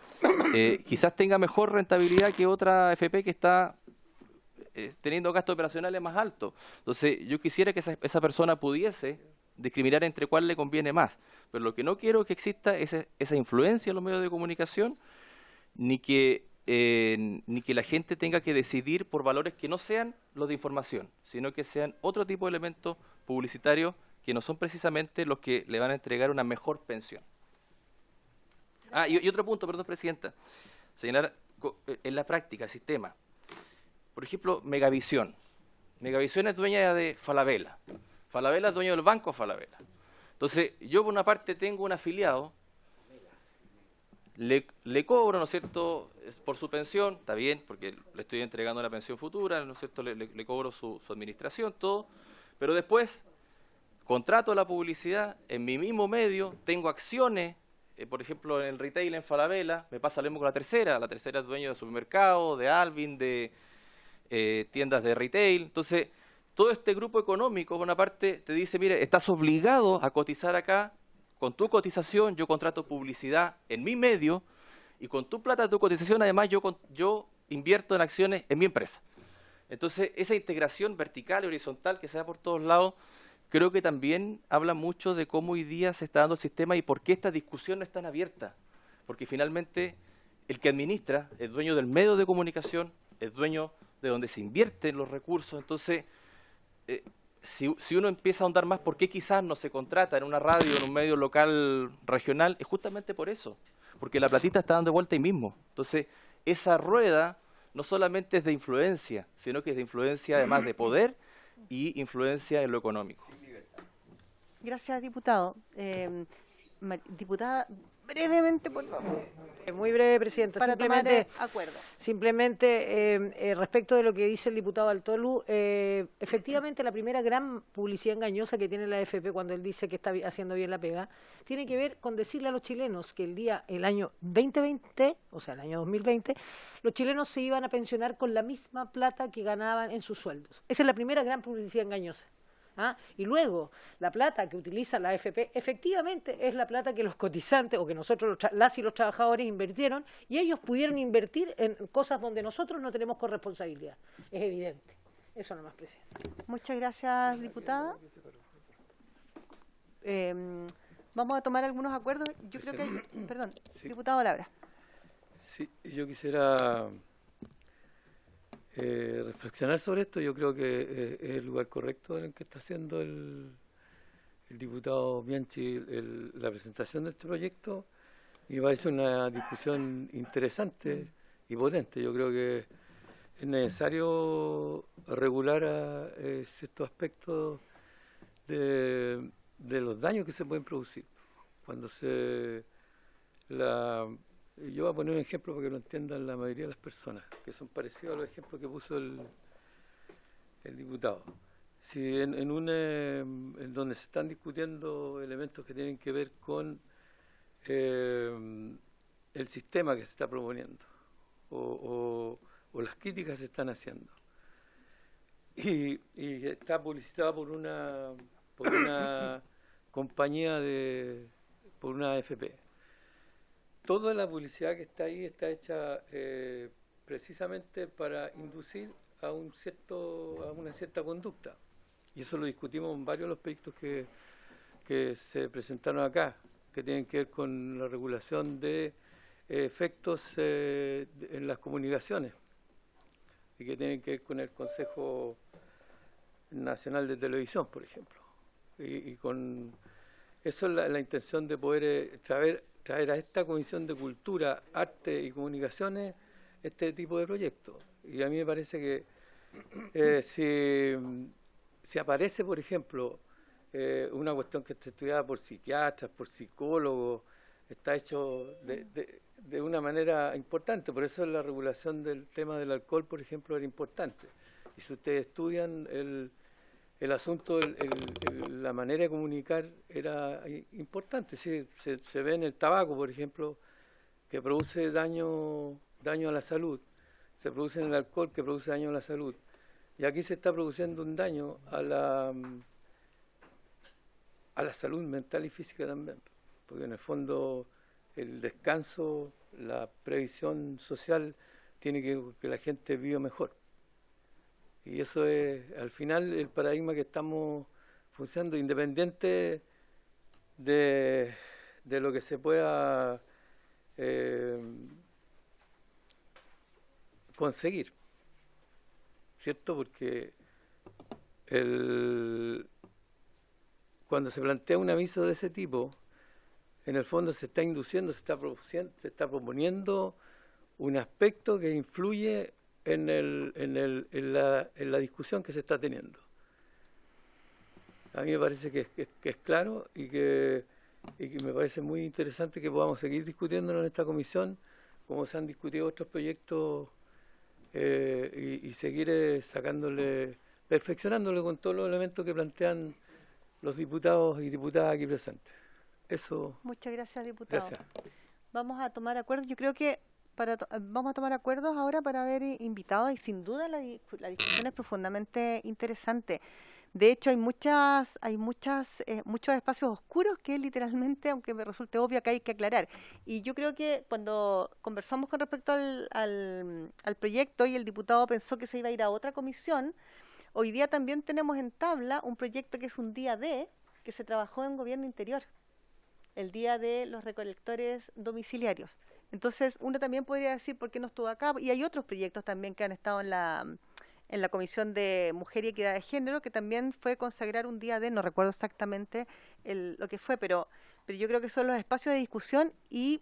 quizás tenga mejor rentabilidad que otra FP que está teniendo gastos operacionales más altos. Entonces, yo quisiera que esa persona pudiese discriminar entre cuál le conviene más, pero lo que no quiero es que exista esa influencia en los medios de comunicación, ni que la gente tenga que decidir por valores que no sean los de información, sino que sean otro tipo de elementos publicitarios que no son precisamente los que le van a entregar una mejor pensión. Y otro punto, perdón, Presidenta, señalar en la práctica el sistema. Por ejemplo, Megavisión. Megavisión es dueña de Falabella. Falabella es dueño del banco Falabella. Entonces, yo por una parte tengo un afiliado, le cobro, ¿no es cierto?, por su pensión, está bien, porque le estoy entregando la pensión futura, ¿no es cierto?, le cobro su administración, todo, pero después contrato la publicidad en mi mismo medio, tengo acciones, por ejemplo, en el retail en Falabella, me pasa lo mismo con la tercera es dueño de supermercado, de Alvin, de tiendas de retail. Entonces, todo este grupo económico, por una parte, te dice, mire, estás obligado a cotizar acá, con tu cotización yo contrato publicidad en mi medio, y con tu plata de tu cotización, además, yo invierto en acciones en mi empresa. Entonces, esa integración vertical y horizontal que se da por todos lados, creo que también habla mucho de cómo hoy día se está dando el sistema y por qué esta discusión no es tan abierta. Porque finalmente el que administra es dueño del medio de comunicación, es dueño de donde se invierten los recursos. Entonces, si uno empieza a ahondar más, ¿por qué quizás no se contrata en una radio, en un medio local regional? Es justamente por eso, porque la platita está dando vuelta ahí mismo. Entonces, esa rueda no solamente es de influencia, sino que es de influencia además de poder y influencia en lo económico. Gracias, diputado. Diputada brevemente, por favor, Muy breve, Presidenta. para tomar acuerdo. Simplemente, respecto de lo que dice el diputado Altolu, efectivamente la primera gran publicidad engañosa que tiene la AFP cuando él dice que está haciendo bien la pega, tiene que ver con decirle a los chilenos que el año 2020, o sea, el año 2020, los chilenos se iban a pensionar con la misma plata que ganaban en sus sueldos. Esa es la primera gran publicidad engañosa. ¿Ah? Y luego, la plata que utiliza la AFP efectivamente es la plata que los cotizantes o que nosotros, las y los trabajadores invirtieron, y ellos pudieron invertir en cosas donde nosotros no tenemos corresponsabilidad. Es evidente. Eso nomás, Presidente. Muchas gracias, diputada. Vamos a tomar algunos acuerdos. Yo creo que hay... Perdón, Sí. diputado Labra. Sí, yo quisiera reflexionar sobre esto. Yo creo que es el lugar correcto en el que está haciendo el diputado Bianchi la presentación de este proyecto, y va a ser una discusión interesante y potente. Yo creo que es necesario regular ciertos aspectos de los daños que se pueden producir cuando yo voy a poner un ejemplo para que lo entiendan la mayoría de las personas, que son parecidos a los ejemplos que puso el diputado. Si en donde se están discutiendo elementos que tienen que ver con el sistema que se está proponiendo o las críticas que se están haciendo, y está publicitado por una compañía por una AFP. Toda la publicidad que está ahí está hecha precisamente para inducir a una cierta conducta. Y eso lo discutimos en varios de los proyectos que se presentaron acá, que tienen que ver con la regulación de efectos en las comunicaciones, y que tienen que ver con el Consejo Nacional de Televisión, por ejemplo. Y con eso es la intención de poder traer a esta Comisión de Cultura, Arte y Comunicaciones este tipo de proyectos. Y a mí me parece que si aparece, por ejemplo, una cuestión que está estudiada por psiquiatras, por psicólogos, está hecho de una manera importante. Por eso la regulación del tema del alcohol, por ejemplo, era importante. Y si ustedes estudian el asunto, la manera de comunicar era importante. Sí, se ve en el tabaco, por ejemplo, que produce daño a la salud. Se produce en el alcohol, que produce daño a la salud. Y aquí se está produciendo un daño a la salud mental y física también. Porque en el fondo el descanso, la previsión social, tiene que la gente viva mejor. Y eso es, al final, el paradigma que estamos funcionando, independiente de lo que se pueda conseguir, ¿cierto? Porque cuando se plantea un aviso de ese tipo, en el fondo se está induciendo, se está proponiendo un aspecto que influye en la discusión que se está teniendo. A mí me parece que es claro y que me parece muy interesante que podamos seguir discutiéndolo en esta comisión, como se han discutido otros proyectos, y seguir perfeccionándole con todos los elementos que plantean los diputados y diputadas aquí presentes. Eso. Muchas gracias, diputado. Gracias. Vamos a tomar acuerdos. Yo creo que vamos a tomar acuerdos ahora para haber invitados, y sin duda la discusión es profundamente interesante. De hecho, hay muchos espacios oscuros que literalmente, aunque me resulte obvio, que hay que aclarar. Y yo creo que cuando conversamos con respecto al proyecto y el diputado pensó que se iba a ir a otra comisión, hoy día también tenemos en tabla un proyecto que es un día D, que se trabajó en Gobierno Interior, el día de los recolectores domiciliarios. Entonces, uno también podría decir por qué no estuvo acá, y hay otros proyectos también que han estado en la Comisión de Mujer y Equidad de Género, que también fue consagrar un día de, no recuerdo exactamente lo que fue, pero yo creo que son los espacios de discusión, y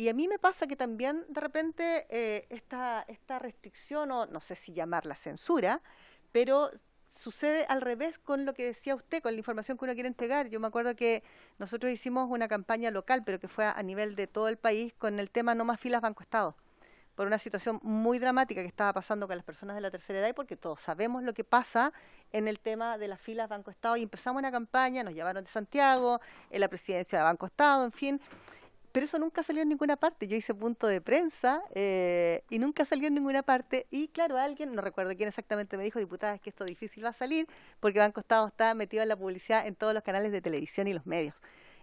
a mí me pasa que también de repente esta restricción, o no sé si llamarla censura, pero sucede al revés con lo que decía usted, con la información que uno quiere entregar. Yo me acuerdo que nosotros hicimos una campaña local, pero que fue a nivel de todo el país, con el tema No Más Filas Banco Estado, por una situación muy dramática que estaba pasando con las personas de la tercera edad, y porque todos sabemos lo que pasa en el tema de las filas Banco Estado, y empezamos una campaña, nos llevaron de Santiago, en la presidencia de Banco Estado, en fin, pero eso nunca salió en ninguna parte. Yo hice punto de prensa y nunca salió en ninguna parte, y claro, alguien, no recuerdo quién exactamente, me dijo: diputada, es que esto difícil va a salir, porque Banco Estado está metido en la publicidad en todos los canales de televisión y los medios.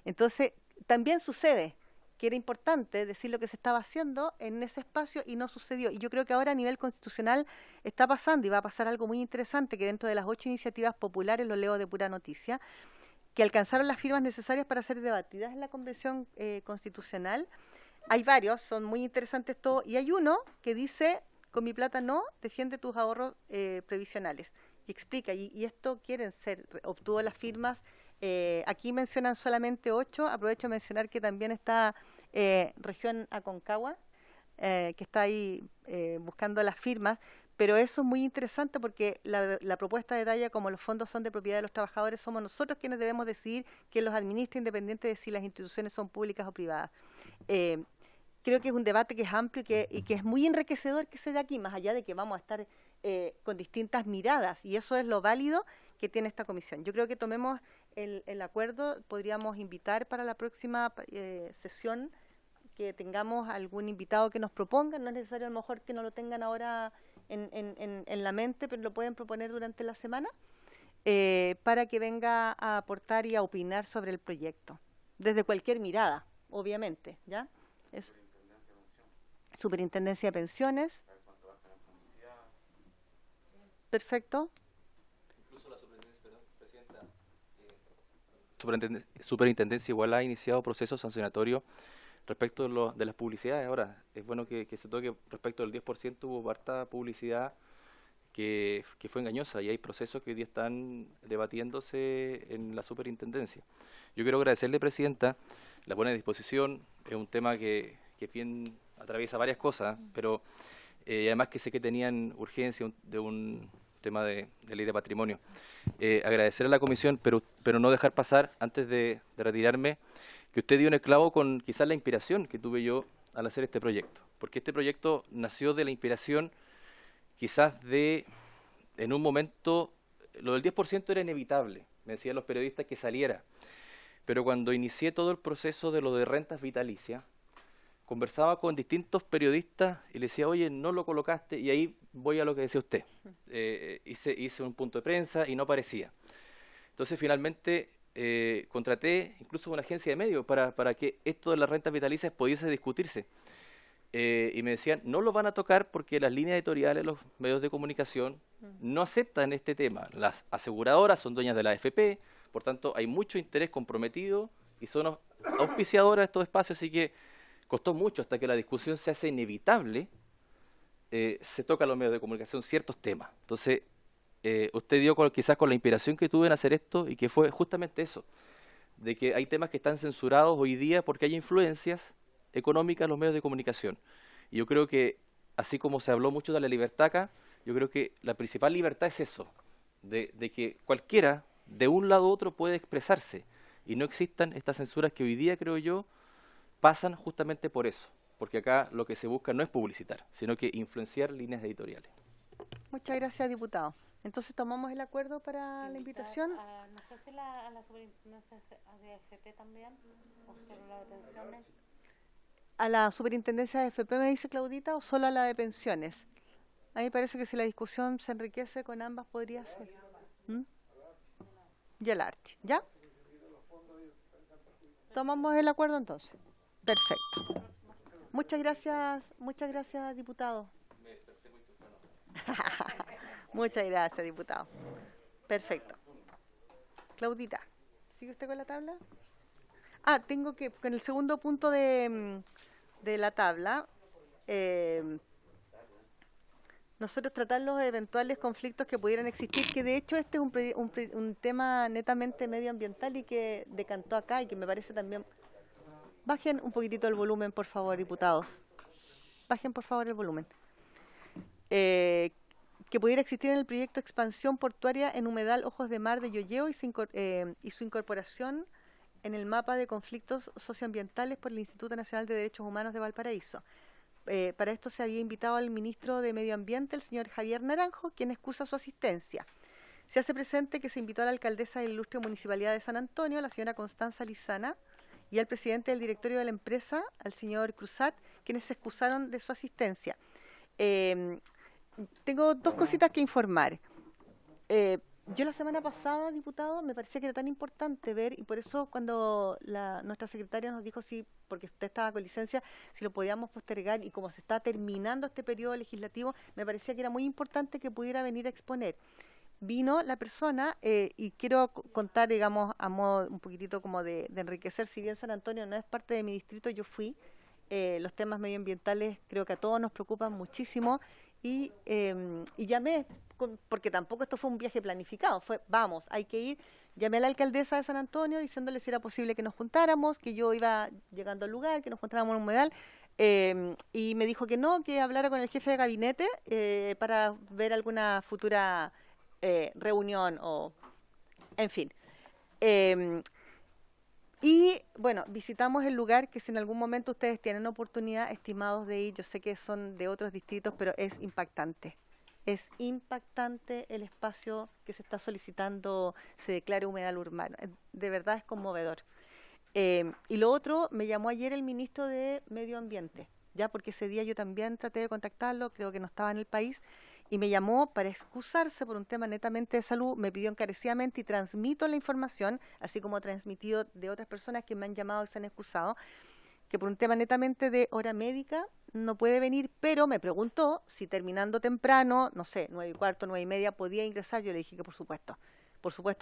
Entonces, también sucede que era importante decir lo que se estaba haciendo en ese espacio y no sucedió. Y yo creo que ahora a nivel constitucional está pasando, y va a pasar algo muy interesante, que dentro de las 8 iniciativas populares, lo leo de pura noticia, que alcanzaron las firmas necesarias para ser debatidas en la Convención Constitucional. Hay varios, son muy interesantes todos, y hay uno que dice: con mi plata no, defiende tus ahorros previsionales. Y explica, y esto quieren ser, obtuvo las firmas. Aquí mencionan solamente 8, aprovecho de mencionar que también está región Aconcagua, que está ahí buscando las firmas, pero eso es muy interesante porque la propuesta detalla: como los fondos son de propiedad de los trabajadores, somos nosotros quienes debemos decidir quién los administra, independiente de si las instituciones son públicas o privadas. Creo que es un debate que es amplio y que es muy enriquecedor que se dé aquí, más allá de que vamos a estar con distintas miradas, y eso es lo válido que tiene esta comisión. Yo creo que tomemos el acuerdo. Podríamos invitar para la próxima sesión que tengamos algún invitado que nos proponga. No es necesario a lo mejor que no lo tengan ahora en la mente, pero lo pueden proponer durante la semana, para que venga a aportar y a opinar sobre el proyecto, desde cualquier mirada, obviamente, ¿ya? Es Superintendencia de Pensiones. Perfecto. Incluso la Superintendencia igual ha iniciado procesos sancionatorios respecto de las publicidades. Ahora, es bueno que se toque respecto del 10%, hubo harta publicidad que fue engañosa, y hay procesos que hoy día están debatiéndose en la Superintendencia. Yo quiero agradecerle, Presidenta, la buena disposición. Es un tema que bien atraviesa varias cosas, pero además que sé que tenían urgencia de un tema de ley de patrimonio. Agradecer a la comisión, pero no dejar pasar, antes de retirarme, que usted dio en el clavo con quizás la inspiración que tuve yo al hacer este proyecto, porque este proyecto nació de la inspiración quizás en un momento, lo del 10% era inevitable, me decían los periodistas que saliera, pero cuando inicié todo el proceso de lo de rentas vitalicias, conversaba con distintos periodistas y le decía: oye, no lo colocaste, y ahí voy a lo que decía usted. Hice un punto de prensa y no aparecía. Entonces, finalmente, contraté incluso una agencia de medios para que esto de las rentas vitalicias pudiese discutirse. Y me decían: no lo van a tocar porque las líneas editoriales, los medios de comunicación, no aceptan este tema. Las aseguradoras son dueñas de la AFP, por tanto, hay mucho interés comprometido y son auspiciadoras de estos espacios, así que costó mucho hasta que la discusión se hace inevitable, se toca a los medios de comunicación ciertos temas. Entonces, usted dio quizás con la inspiración que tuve en hacer esto, y que fue justamente eso, de que hay temas que están censurados hoy día porque hay influencias económicas en los medios de comunicación. Y yo creo que, así como se habló mucho de la libertad acá, yo creo que la principal libertad es eso, de que cualquiera, de un lado u otro, puede expresarse, y no existan estas censuras que hoy día, creo yo, pasan justamente por eso, porque acá lo que se busca no es publicitar, sino que influenciar líneas editoriales. Muchas gracias, diputado. Entonces, ¿tomamos el acuerdo para la invitación? No sé si a la superintendencia de AFP también, o solo la de pensiones. ¿A la superintendencia de AFP, me dice Claudita, o solo a la de pensiones? A mí me parece que si la discusión se enriquece con ambas, podría ser. Y el arte, ¿ya? ¿Tomamos el acuerdo entonces? Perfecto. Muchas gracias, diputado. Muchas gracias, diputado. Perfecto. Claudita, ¿sigue usted con la tabla? Tengo que, con el segundo punto de la tabla, nosotros tratar los eventuales conflictos que pudieran existir, que de hecho este es un tema netamente medioambiental y que decantó acá, y que me parece también... Bajen un poquitito el volumen, por favor, diputados. Bajen, por favor, el volumen. Que que pudiera existir en el proyecto Expansión Portuaria en Humedal Ojos de Mar de Llolleo y su incorporación en el mapa de conflictos socioambientales por el Instituto Nacional de Derechos Humanos de Valparaíso. Para esto se había invitado al ministro de Medio Ambiente, el señor Javier Naranjo, quien excusa su asistencia. Se hace presente que se invitó a la alcaldesa de la Ilustre Municipalidad de San Antonio, la señora Constanza Lizana, y al presidente del directorio de la empresa, al señor Cruzat, quienes se excusaron de su asistencia. Tengo dos cositas que informar. Yo la semana pasada, diputado, me parecía que era tan importante ver, y por eso cuando nuestra secretaria nos dijo, sí, porque usted estaba con licencia, si lo podíamos postergar, y como se está terminando este periodo legislativo, me parecía que era muy importante que pudiera venir a exponer. Vino la persona, y quiero contar, digamos, a modo un poquitito como de enriquecer, si bien San Antonio no es parte de mi distrito, yo fui. Los temas medioambientales creo que a todos nos preocupan muchísimo, y llamé, porque tampoco esto fue un viaje planificado, fue, vamos, hay que ir. Llamé a la alcaldesa de San Antonio diciéndole si era posible que nos juntáramos, que yo iba llegando al lugar, que nos juntáramos en un humedal, y me dijo que no, que hablara con el jefe de gabinete para ver alguna futura reunión o, en fin. Y bueno, visitamos el lugar que si en algún momento ustedes tienen oportunidad, estimados, de ir, yo sé que son de otros distritos, pero es impactante. Es impactante el espacio que se está solicitando, se declare humedal urbano. De verdad es conmovedor. Y lo otro, me llamó ayer el ministro de Medio Ambiente, ya porque ese día yo también traté de contactarlo, creo que no estaba en el país, y me llamó para excusarse por un tema netamente de salud, me pidió encarecidamente y transmito la información, así como transmitido de otras personas que me han llamado y se han excusado, que por un tema netamente de hora médica no puede venir, pero me preguntó si terminando temprano, no sé, 9:15, 9:30, podía ingresar. Yo le dije que por supuesto,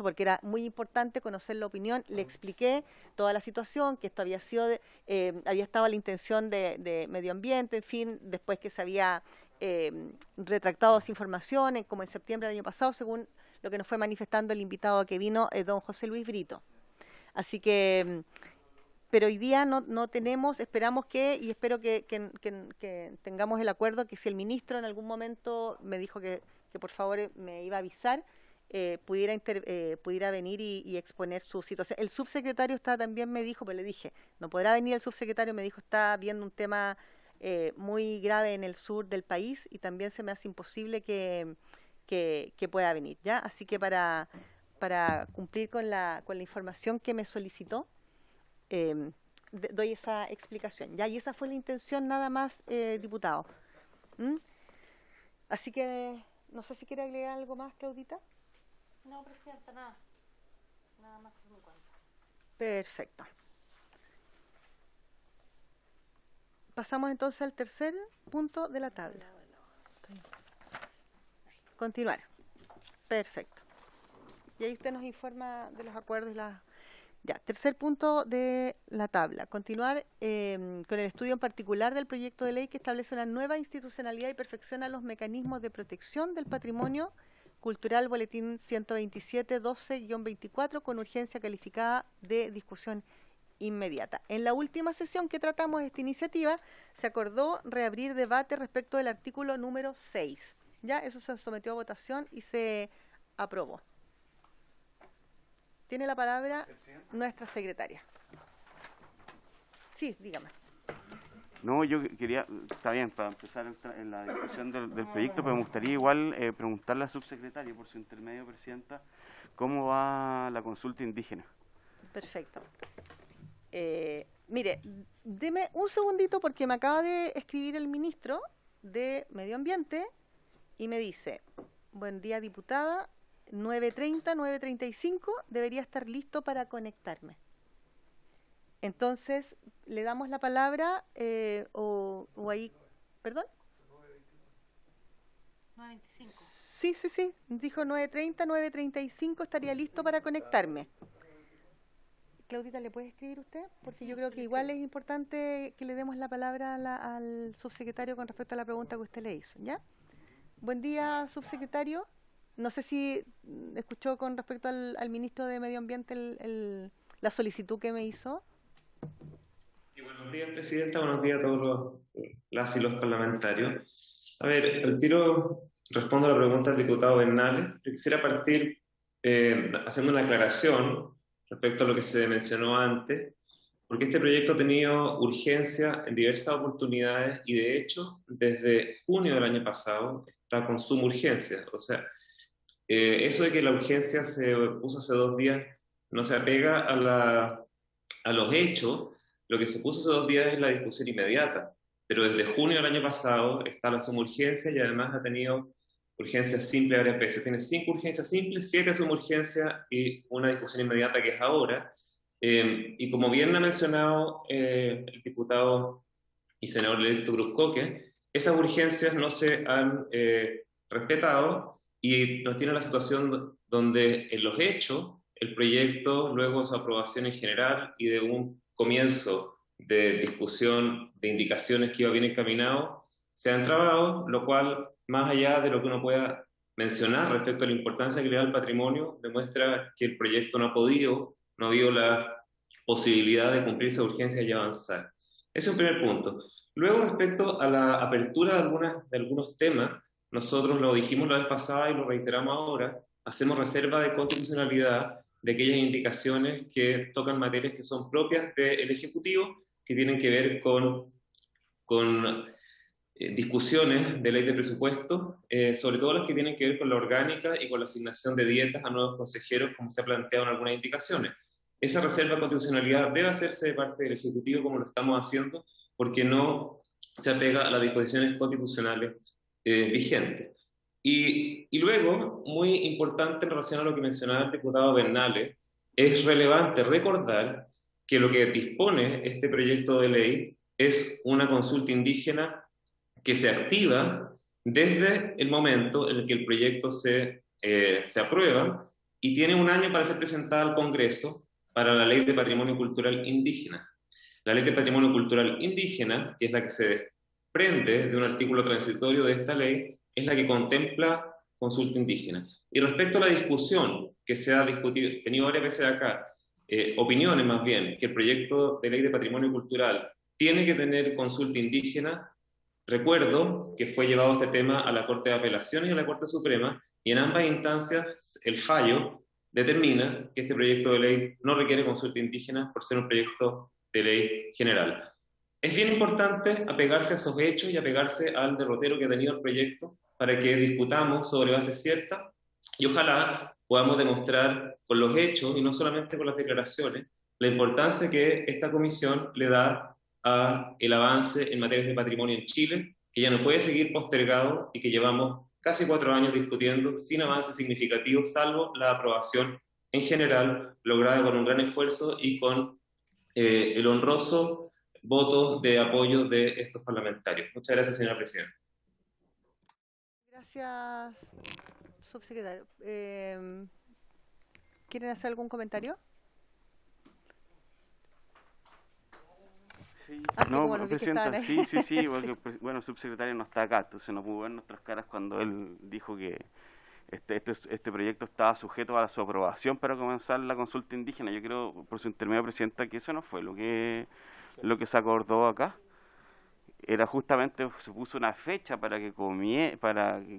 porque era muy importante conocer la opinión. Le expliqué toda la situación, que esto había sido, había estado a la intención de Medio Ambiente, en fin, después que se había retractado esa información, como en septiembre del año pasado, según lo que nos fue manifestando el invitado que vino, don José Luis Brito. Así que, pero hoy día no tenemos, esperamos que, y espero que tengamos el acuerdo, que si el ministro en algún momento me dijo que por favor me iba a avisar, pudiera venir y exponer su situación. El subsecretario también me dijo, pues le dije, no podrá venir el subsecretario, me dijo, está viendo un tema muy grave en el sur del país y también se me hace imposible que pueda venir, ¿ya? Así que para cumplir con la información que me solicitó, doy esa explicación, ¿ya? Y esa fue la intención nada más, diputado. Así que, no sé si quiere agregar algo más, Claudita. No, presidenta, nada. Nada más por mi cuenta. Perfecto. Pasamos entonces al tercer punto de la tabla. Continuar. Perfecto. Y ahí usted nos informa de los acuerdos y las... Ya, tercer punto de la tabla. Continuar con el estudio en particular del proyecto de ley que establece una nueva institucionalidad y perfecciona los mecanismos de protección del patrimonio cultural, boletín 127-12-24, con urgencia calificada de discusión inmediata. En la última sesión que tratamos esta iniciativa, se acordó reabrir debate respecto del artículo número 6. Ya, eso se sometió a votación y se aprobó. Tiene la palabra nuestra secretaria. Sí, dígame. No, yo quería, está bien, para empezar en la discusión del proyecto, pero me gustaría igual preguntarle a la subsecretaria, por su intermedio, presidenta, cómo va la consulta indígena. Perfecto. Mire, deme un segundito porque me acaba de escribir el ministro de Medio Ambiente y me dice, buen día diputada, 9:30, 9:35, debería estar listo para conectarme. Entonces, le damos la palabra o ahí, ¿perdón? 9:25. Sí, dijo 9:30, 9:35 estaría listo para conectarme. Claudita, ¿le puede escribir usted? Porque yo creo que igual es importante que le demos la palabra al subsecretario con respecto a la pregunta que usted le hizo, ¿ya? Buen día, subsecretario. No sé si escuchó con respecto al ministro de Medio Ambiente la solicitud que me hizo. Y buenos días, presidenta. Buenos días a todos las y los parlamentarios. A ver, al tiro respondo a la pregunta del diputado Bernales. Yo quisiera partir haciendo una aclaración respecto a lo que se mencionó antes, porque este proyecto ha tenido urgencia en diversas oportunidades y de hecho desde junio del año pasado está con suma urgencia. O sea, eso de que la urgencia se puso hace 2 días no se apega a los hechos. Lo que se puso hace 2 días es la discusión inmediata, pero desde junio del año pasado está la suma urgencia y además ha tenido urgencias simples varias veces. Tiene 5 urgencias simples, 7 suma urgencia y una discusión inmediata que es ahora. Y como bien ha mencionado el diputado y senador electo Cruzcoque, esas urgencias no se han respetado y nos tiene la situación donde en los hechos el proyecto, luego de su aprobación en general y de un comienzo de discusión de indicaciones que iba bien encaminado, se han trabado, lo cual, más allá de lo que uno pueda mencionar respecto a la importancia que le da al patrimonio, demuestra que el proyecto no ha habido la posibilidad de cumplir esa urgencia y avanzar. Ese es un primer punto. Luego, respecto a la apertura de algunos temas, nosotros lo dijimos la vez pasada y lo reiteramos ahora, hacemos reserva de constitucionalidad de aquellas indicaciones que tocan materias que son propias del Ejecutivo, que tienen que ver con discusiones de ley de presupuesto, sobre todo las que tienen que ver con la orgánica y con la asignación de dietas a nuevos consejeros, como se ha planteado en algunas indicaciones. Esa reserva de constitucionalidad debe hacerse de parte del Ejecutivo como lo estamos haciendo, porque no se apega a las disposiciones constitucionales vigentes. Y luego, muy importante en relación a lo que mencionaba el diputado Bernales, es relevante recordar que lo que dispone este proyecto de ley es una consulta indígena que se activa desde el momento en el que el proyecto se aprueba y tiene 1 año para ser presentada al Congreso para la Ley de Patrimonio Cultural Indígena. La Ley de Patrimonio Cultural Indígena, que es la que se desprende de un artículo transitorio de esta ley, es la que contempla consulta indígena. Y respecto a la discusión que se ha discutido, tenido varias veces acá, opiniones más bien, que el proyecto de ley de patrimonio cultural tiene que tener consulta indígena, recuerdo que fue llevado este tema a la Corte de Apelaciones y a la Corte Suprema, y en ambas instancias el fallo determina que este proyecto de ley no requiere consulta indígena por ser un proyecto de ley general. Es bien importante apegarse a esos hechos y apegarse al derrotero que ha tenido el proyecto para que discutamos sobre bases ciertas y ojalá podamos demostrar con los hechos y no solamente con las declaraciones la importancia que esta comisión le da al avance en materia de patrimonio en Chile, que ya no puede seguir postergado y que llevamos casi 4 años discutiendo sin avances significativos, salvo la aprobación en general lograda con un gran esfuerzo y con el honroso voto de apoyo de estos parlamentarios. Muchas gracias, señora presidenta. Gracias, subsecretario. ¿Quieren hacer algún comentario? Sí. Ah, No, como nos dije, presidenta, estaban ahí. sí, porque bueno, el subsecretario no está acá, entonces no pudo ver nuestras caras cuando él dijo que este proyecto estaba sujeto a su aprobación para comenzar la consulta indígena. Yo creo, por su intermedio, presidenta, que eso no fue lo que se acordó acá. Era justamente, se puso una fecha para que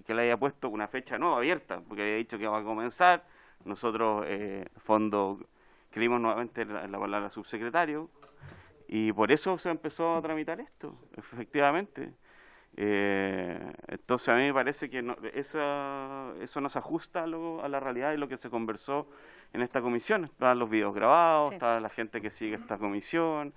le haya puesto una fecha nueva, abierta, porque había dicho que iba a comenzar. Nosotros, fondo, creímos nuevamente en la palabra subsecretario, y por eso se empezó a tramitar esto, efectivamente. Entonces a mí me parece que eso no se ajusta a la realidad de lo que se conversó en esta comisión. Estaban los videos grabados, sí. Estaba la gente que sigue esta comisión.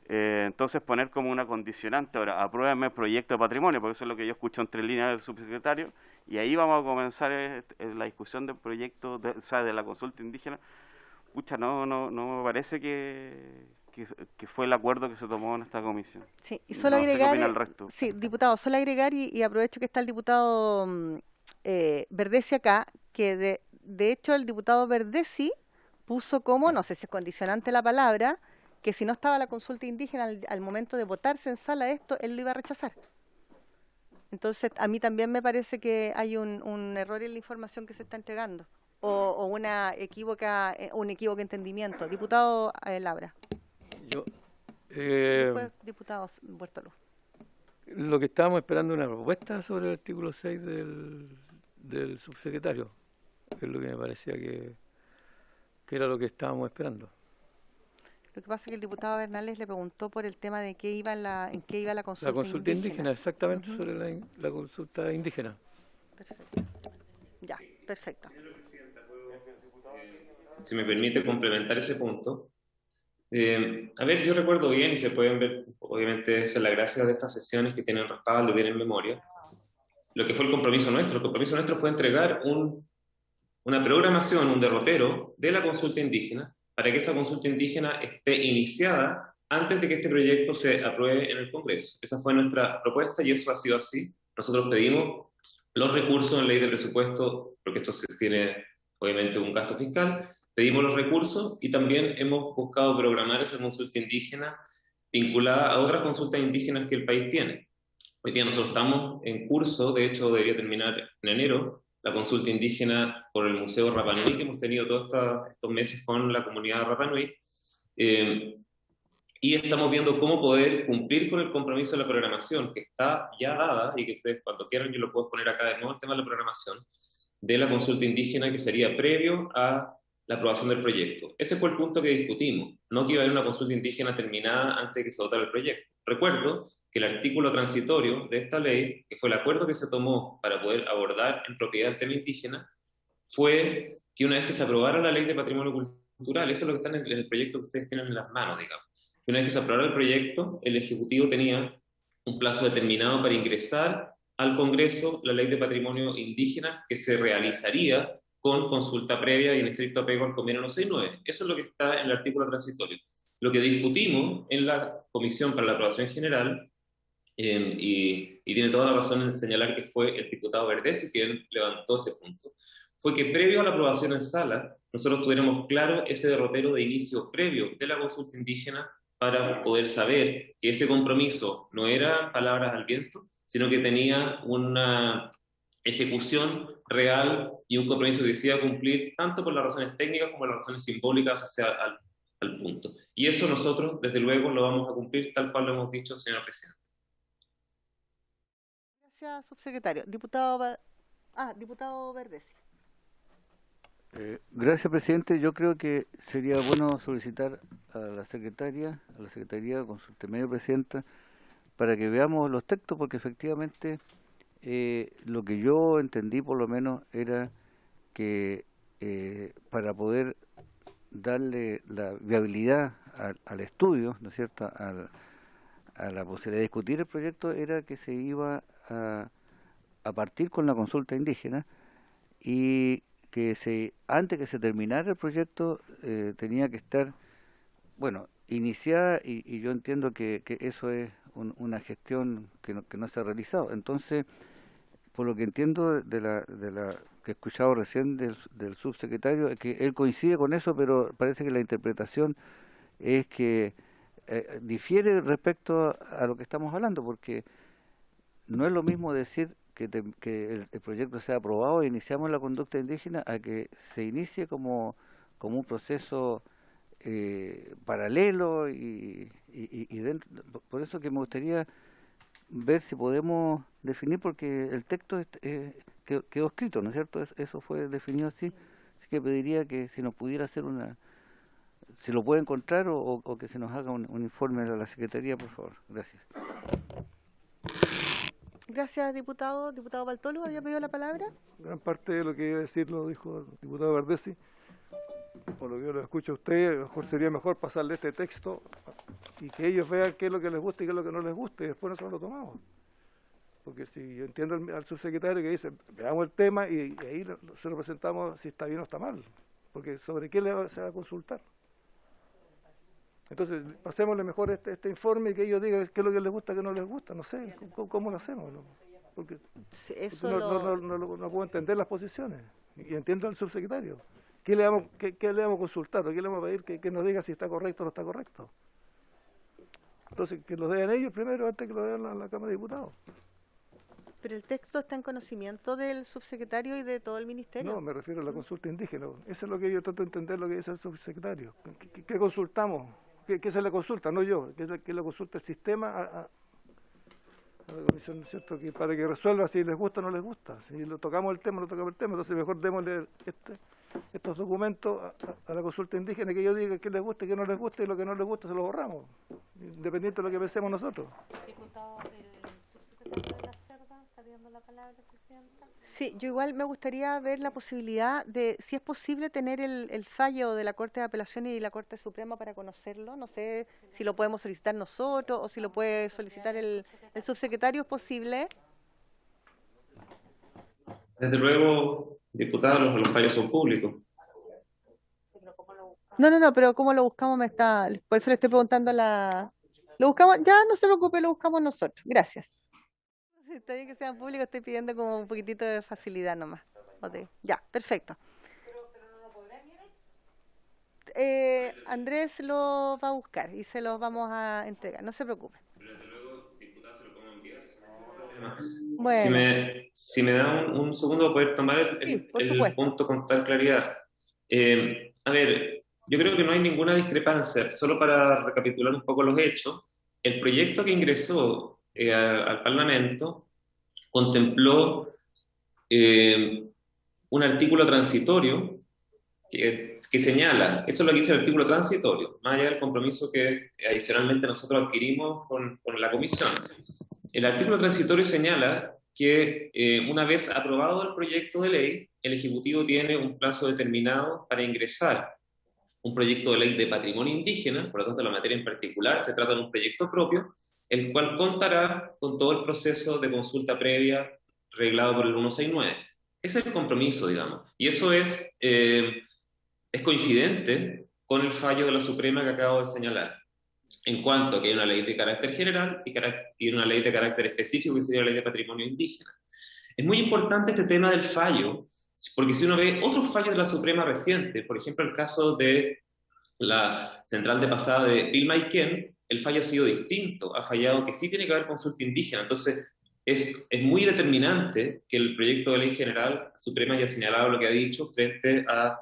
Entonces poner como una condicionante, ahora, apruébame el proyecto de patrimonio, porque eso es lo que yo escucho entre líneas del subsecretario, y ahí vamos a comenzar la discusión del proyecto, de la consulta indígena. Pucha, no me parece que fue el acuerdo que se tomó en esta comisión. Sí, y solo no agregar, sé qué opina el resto. Sí, diputado, solo agregar, y aprovecho que está el diputado Verdesi acá, que de hecho el diputado Verdesi puso como, no sé si es condicionante la palabra, que si no estaba la consulta indígena al momento de votarse en sala esto, él lo iba a rechazar. Entonces, a mí también me parece que hay un error en la información que se está entregando, o un equívoco entendimiento. Diputado Labra. Yo, Después, diputado Puerto Luz. Lo que estábamos esperando es una propuesta sobre el artículo 6 del subsecretario, que es lo que me parecía que era lo que estábamos esperando. Lo que pasa es que el diputado Bernales le preguntó por el tema de en qué iba la consulta La consulta indígena, exactamente, Ujú. sobre la consulta indígena. Perfecto. Ya, perfecto. Si me permite complementar ese punto. A ver, yo recuerdo bien, y se pueden ver, obviamente, esa es la gracia de estas sesiones que tienen respaldo, tienen memoria, lo que fue el compromiso nuestro. El compromiso nuestro fue entregar una programación, un derrotero de la consulta indígena, para que esa consulta indígena esté iniciada antes de que este proyecto se apruebe en el Congreso. Esa fue nuestra propuesta y eso ha sido así. Nosotros pedimos los recursos en ley de presupuesto, porque esto se tiene obviamente un gasto fiscal, pedimos los recursos y también hemos buscado programar esa consulta indígena vinculada a otras consultas indígenas que el país tiene. Hoy día nosotros estamos en curso, de hecho debería terminar en enero, la consulta indígena por el Museo Rapa Nui, que hemos tenido todos estos meses con la comunidad de Rapa Nui, y estamos viendo cómo poder cumplir con el compromiso de la programación, que está ya dada, y que ustedes cuando quieran yo lo puedo poner acá de nuevo, el tema de la programación, de la consulta indígena, que sería previo a la aprobación del proyecto. Ese fue el punto que discutimos, no que iba a haber una consulta indígena terminada antes de que se votara el proyecto. Recuerdo que el artículo transitorio de esta ley, que fue el acuerdo que se tomó para poder abordar en propiedad el tema indígena, fue que una vez que se aprobara la ley de patrimonio cultural, eso es lo que está en el proyecto que ustedes tienen en las manos, digamos, que una vez que se aprobara el proyecto, el Ejecutivo tenía un plazo determinado para ingresar al Congreso la ley de patrimonio indígena, que se realizaría con consulta previa y en estricto apego al convenio 169. Eso es lo que está en el artículo transitorio. Lo que discutimos en la Comisión para la Aprobación General, y tiene toda la razón en señalar que fue el diputado Verdesi quien levantó ese punto, fue que previo a la aprobación en sala, nosotros tuviéramos claro ese derrotero de inicio previo de la consulta indígena para poder saber que ese compromiso no era palabras al viento, sino que tenía una ejecución real y un compromiso que decía cumplir tanto por las razones técnicas como las razones simbólicas asociadas al punto. Y eso nosotros, desde luego, lo vamos a cumplir tal cual lo hemos dicho, señor presidente. Gracias, subsecretario. Diputado Verdesi. Gracias, presidente. Yo creo que sería bueno solicitar a la Secretaría de Consulta Medio Presidenta, para que veamos los textos, porque efectivamente lo que yo entendí por lo menos era que para poder darle la viabilidad al estudio, ¿no es cierto?, a la posibilidad de discutir el proyecto, era que se iba a partir con la consulta indígena, y que antes que se terminara el proyecto tenía que estar, bueno, iniciada, y yo entiendo que eso es una gestión que no se ha realizado. Entonces, por lo que entiendo de la que he escuchado recién del subsecretario, es que él coincide con eso, pero parece que la interpretación es que difiere respecto a lo que estamos hablando, porque no es lo mismo decir que el proyecto sea aprobado e iniciamos la conducta indígena, a que se inicie como un proceso paralelo y dentro. Por eso que me gustaría ver si podemos definir, porque el texto quedó escrito, ¿no es cierto? Eso fue definido así que pediría que si nos pudiera hacer si lo puede encontrar, o que se nos haga un informe a la Secretaría, por favor. Gracias. Gracias, diputado. Diputado Bartolo, ¿había pedido la palabra? Gran parte de lo que iba a decir lo dijo el diputado Verdesi. Por lo que yo lo escucho a usted, a lo mejor sería mejor pasarle este texto y que ellos vean qué es lo que les gusta y qué es lo que no les gusta, y después nosotros lo tomamos. Porque si yo entiendo al subsecretario que dice, veamos el tema y ahí se lo presentamos si está bien o está mal. Porque ¿sobre qué se va a consultar? Entonces, pasémosle mejor este informe y que ellos digan qué es lo que les gusta, qué no les gusta. No sé, ¿cómo lo hacemos? Porque no puedo entender las posiciones. Y entiendo al subsecretario. ¿Qué le vamos a consultar? ¿O qué le vamos a pedir que nos diga si está correcto o no está correcto? Entonces, que lo den ellos primero antes que lo den la Cámara de Diputados. Pero el texto está en conocimiento del subsecretario y de todo el ministerio. No, me refiero a la consulta indígena. Eso es lo que yo trato de entender, lo que dice el subsecretario. ¿Qué consultamos? ¿Qué se le consulta? No yo. ¿Qué le consulta el sistema a la comisión, ¿no es cierto?, que para que resuelva si les gusta o no les gusta. Si lo tocamos el tema, entonces mejor démosle estos documentos a la consulta indígena, que ellos digan qué les gusta y qué no les gusta, y lo que no les gusta se lo borramos, independiente de lo que pensemos nosotros. Diputado, el subsecretario de la Cerda está pidiendo la palabra, Presidenta. Sí, yo igual me gustaría ver la posibilidad de, si es posible, tener el fallo de la Corte de Apelaciones y la Corte Suprema para conocerlo. No sé si lo podemos solicitar nosotros o si lo puede solicitar el subsecretario, ¿es posible? Desde luego, diputados, los fallos son públicos. No, pero ¿cómo lo buscamos? Por eso le estoy preguntando a la... Lo buscamos, ya no se preocupe, lo buscamos nosotros. Gracias. Si está bien que sean públicos, estoy pidiendo como un poquitito de facilidad nomás. Okay. Ya, perfecto. Andrés lo va a buscar y se los vamos a entregar, no se preocupe. Bueno. Si me da un segundo para poder tomar el punto con tal claridad. A ver, yo creo que no hay ninguna discrepancia. Solo para recapitular un poco los hechos, el proyecto que ingresó al Parlamento contempló un artículo transitorio que señala, eso es lo que dice el artículo transitorio, más allá del compromiso que adicionalmente nosotros adquirimos con la Comisión. El artículo transitorio señala que una vez aprobado el proyecto de ley, el Ejecutivo tiene un plazo determinado para ingresar un proyecto de ley de patrimonio indígena, por lo tanto la materia en particular se trata de un proyecto propio, el cual contará con todo el proceso de consulta previa reglado por el 169. Ese es el compromiso, digamos, y eso es coincidente con el fallo de la Suprema que acabo de señalar, en cuanto a que hay una ley de carácter general y una ley de carácter específico que sería la ley de patrimonio indígena. Es muy importante este tema del fallo, porque si uno ve otros fallos de la Suprema reciente, por ejemplo el caso de la central de pasada de Pilmaiquén, el fallo ha sido distinto, ha fallado que sí tiene que haber consulta indígena. Entonces es muy determinante que el proyecto de ley general Suprema haya señalado lo que ha dicho frente a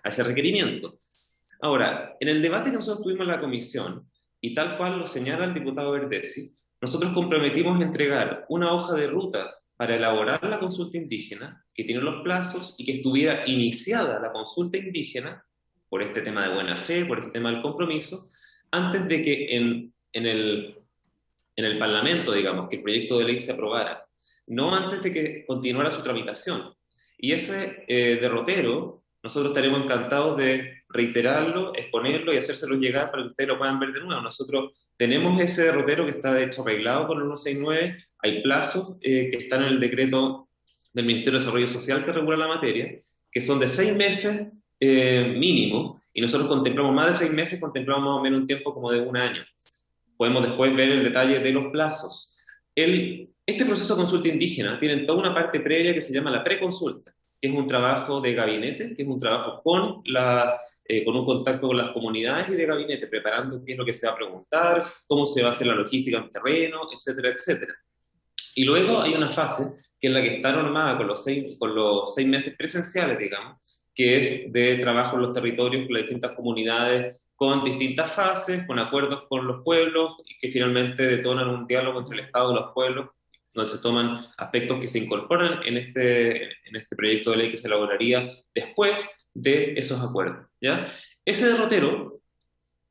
ese requerimiento. Ahora, en el debate que nosotros tuvimos en la comisión, y tal cual lo señala el diputado Verdesi, nosotros comprometimos entregar una hoja de ruta para elaborar la consulta indígena, que tiene los plazos, y que estuviera iniciada la consulta indígena, por este tema de buena fe, por este tema del compromiso, antes de que en el Parlamento, digamos, que el proyecto de ley se aprobara, no antes de que continuara su tramitación. Y ese derrotero, nosotros estaremos encantados de reiterarlo, exponerlo y hacérselo llegar para que ustedes lo puedan ver de nuevo. Nosotros tenemos ese derrotero que está de hecho arreglado con el 169, hay plazos que están en el decreto del Ministerio de Desarrollo Social que regula la materia, que son de 6 meses mínimo, y nosotros contemplamos más de 6 meses, contemplamos más o menos un tiempo como de 1 año. Podemos después ver el detalle de los plazos. Este proceso de consulta indígena tiene toda una parte previa que se llama la preconsulta, que es un trabajo de gabinete, que es un trabajo con un contacto con las comunidades y de gabinete, preparando qué es lo que se va a preguntar, cómo se va a hacer la logística en terreno, etcétera, etcétera. Y luego hay una fase que es la que está normada con los 6 meses presenciales, digamos, que es de trabajo en los territorios con las distintas comunidades, con distintas fases, con acuerdos con los pueblos, y que finalmente detonan un diálogo entre el Estado y los pueblos, donde se toman aspectos que se incorporan en este proyecto de ley que se elaboraría después de esos acuerdos, ¿ya? Ese derrotero,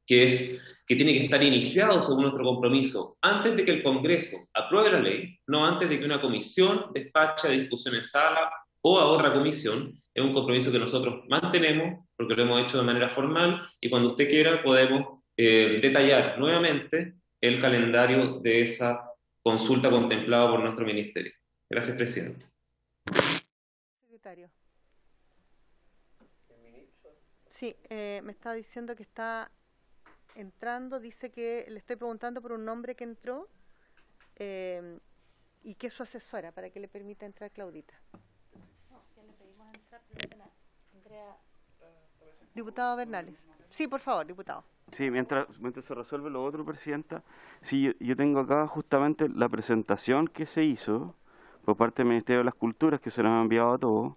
que tiene que estar iniciado según nuestro compromiso antes de que el Congreso apruebe la ley, no antes de que una comisión despache de discusión en sala o a otra comisión, es un compromiso que nosotros mantenemos porque lo hemos hecho de manera formal, y cuando usted quiera podemos detallar nuevamente el calendario de esa consulta contemplada por nuestro ministerio. Gracias, presidente. Secretario. Sí, me está diciendo que está entrando, dice que le estoy preguntando por un nombre que entró y que es su asesora para que le permita entrar Claudita. Ya le pedimos entrar, pero Andrea. Diputado Bernales. Sí, por favor, diputado. Sí, mientras se resuelve lo otro, Presidenta, sí, yo tengo acá justamente la presentación que se hizo por parte del Ministerio de las Culturas, que se nos ha enviado a todos.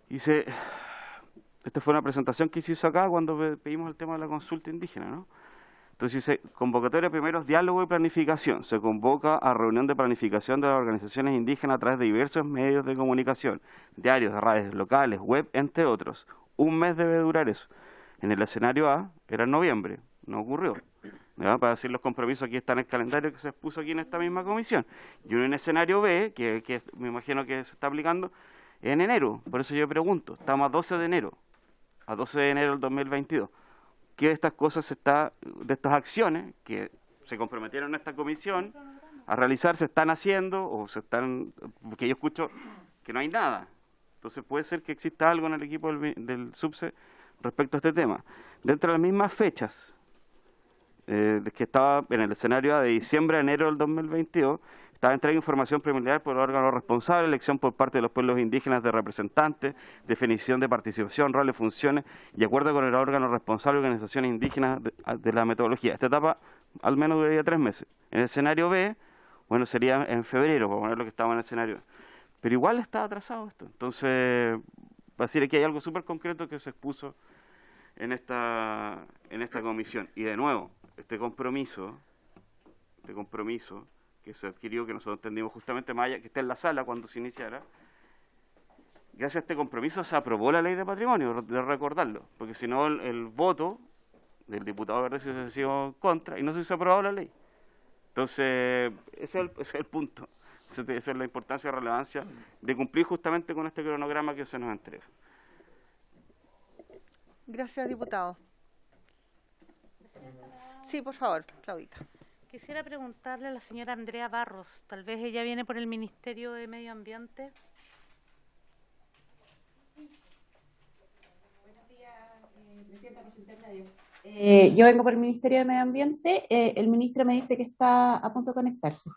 Esta fue una presentación que se hizo acá cuando pedimos el tema de la consulta indígena, ¿no? Entonces dice, convocatoria primero es diálogo y planificación. Se convoca a reunión de planificación de las organizaciones indígenas a través de diversos medios de comunicación, diarios, radios locales, web, entre otros. Un mes debe durar eso. En el escenario A era en noviembre, no ocurrió. ¿Ya? Para decir los compromisos, aquí está en el calendario que se expuso aquí en esta misma comisión. Y un escenario B, que me imagino que se está aplicando, en enero. Por eso yo pregunto, estamos a 12 de enero, a 12 de enero del 2022. ¿Qué de estas cosas de estas acciones que se comprometieron en esta comisión a realizar, se están haciendo o se están, porque yo escucho que no hay nada? Entonces puede ser que exista algo en el equipo del SUBSE respecto a este tema. Dentro de las mismas fechas, que estaba en el escenario A de diciembre a enero del 2022, estaba entrega información preliminar por el órgano responsable, elección por parte de los pueblos indígenas de representantes, definición de participación, roles, funciones y acuerdo con el órgano responsable de organizaciones indígenas de la metodología. Esta etapa al menos duraría 3 meses. En el escenario B, bueno, sería en febrero, para poner lo que estaba en el escenario A. Pero igual está atrasado esto. Entonces, va a decir que hay algo súper concreto que se expuso en esta comisión. Y de nuevo, este compromiso que se adquirió, que nosotros entendimos justamente más allá, que está en la sala cuando se iniciara, gracias a este compromiso se aprobó la ley de patrimonio, de recordarlo, porque si no el voto del diputado Verde se ha sido contra y no se hubiese aprobado la ley. Entonces, ese es el punto, esa es la importancia y relevancia de cumplir justamente con este cronograma que se nos entrega. Gracias, diputado. Sí, por favor, Claudita. Quisiera preguntarle a la señora Andrea Barros, tal vez ella viene por el Ministerio de Medio Ambiente. Buenos días, Presidenta, por su intermedio. Yo vengo por el Ministerio de Medio Ambiente. El ministro me dice que está a punto de conectarse.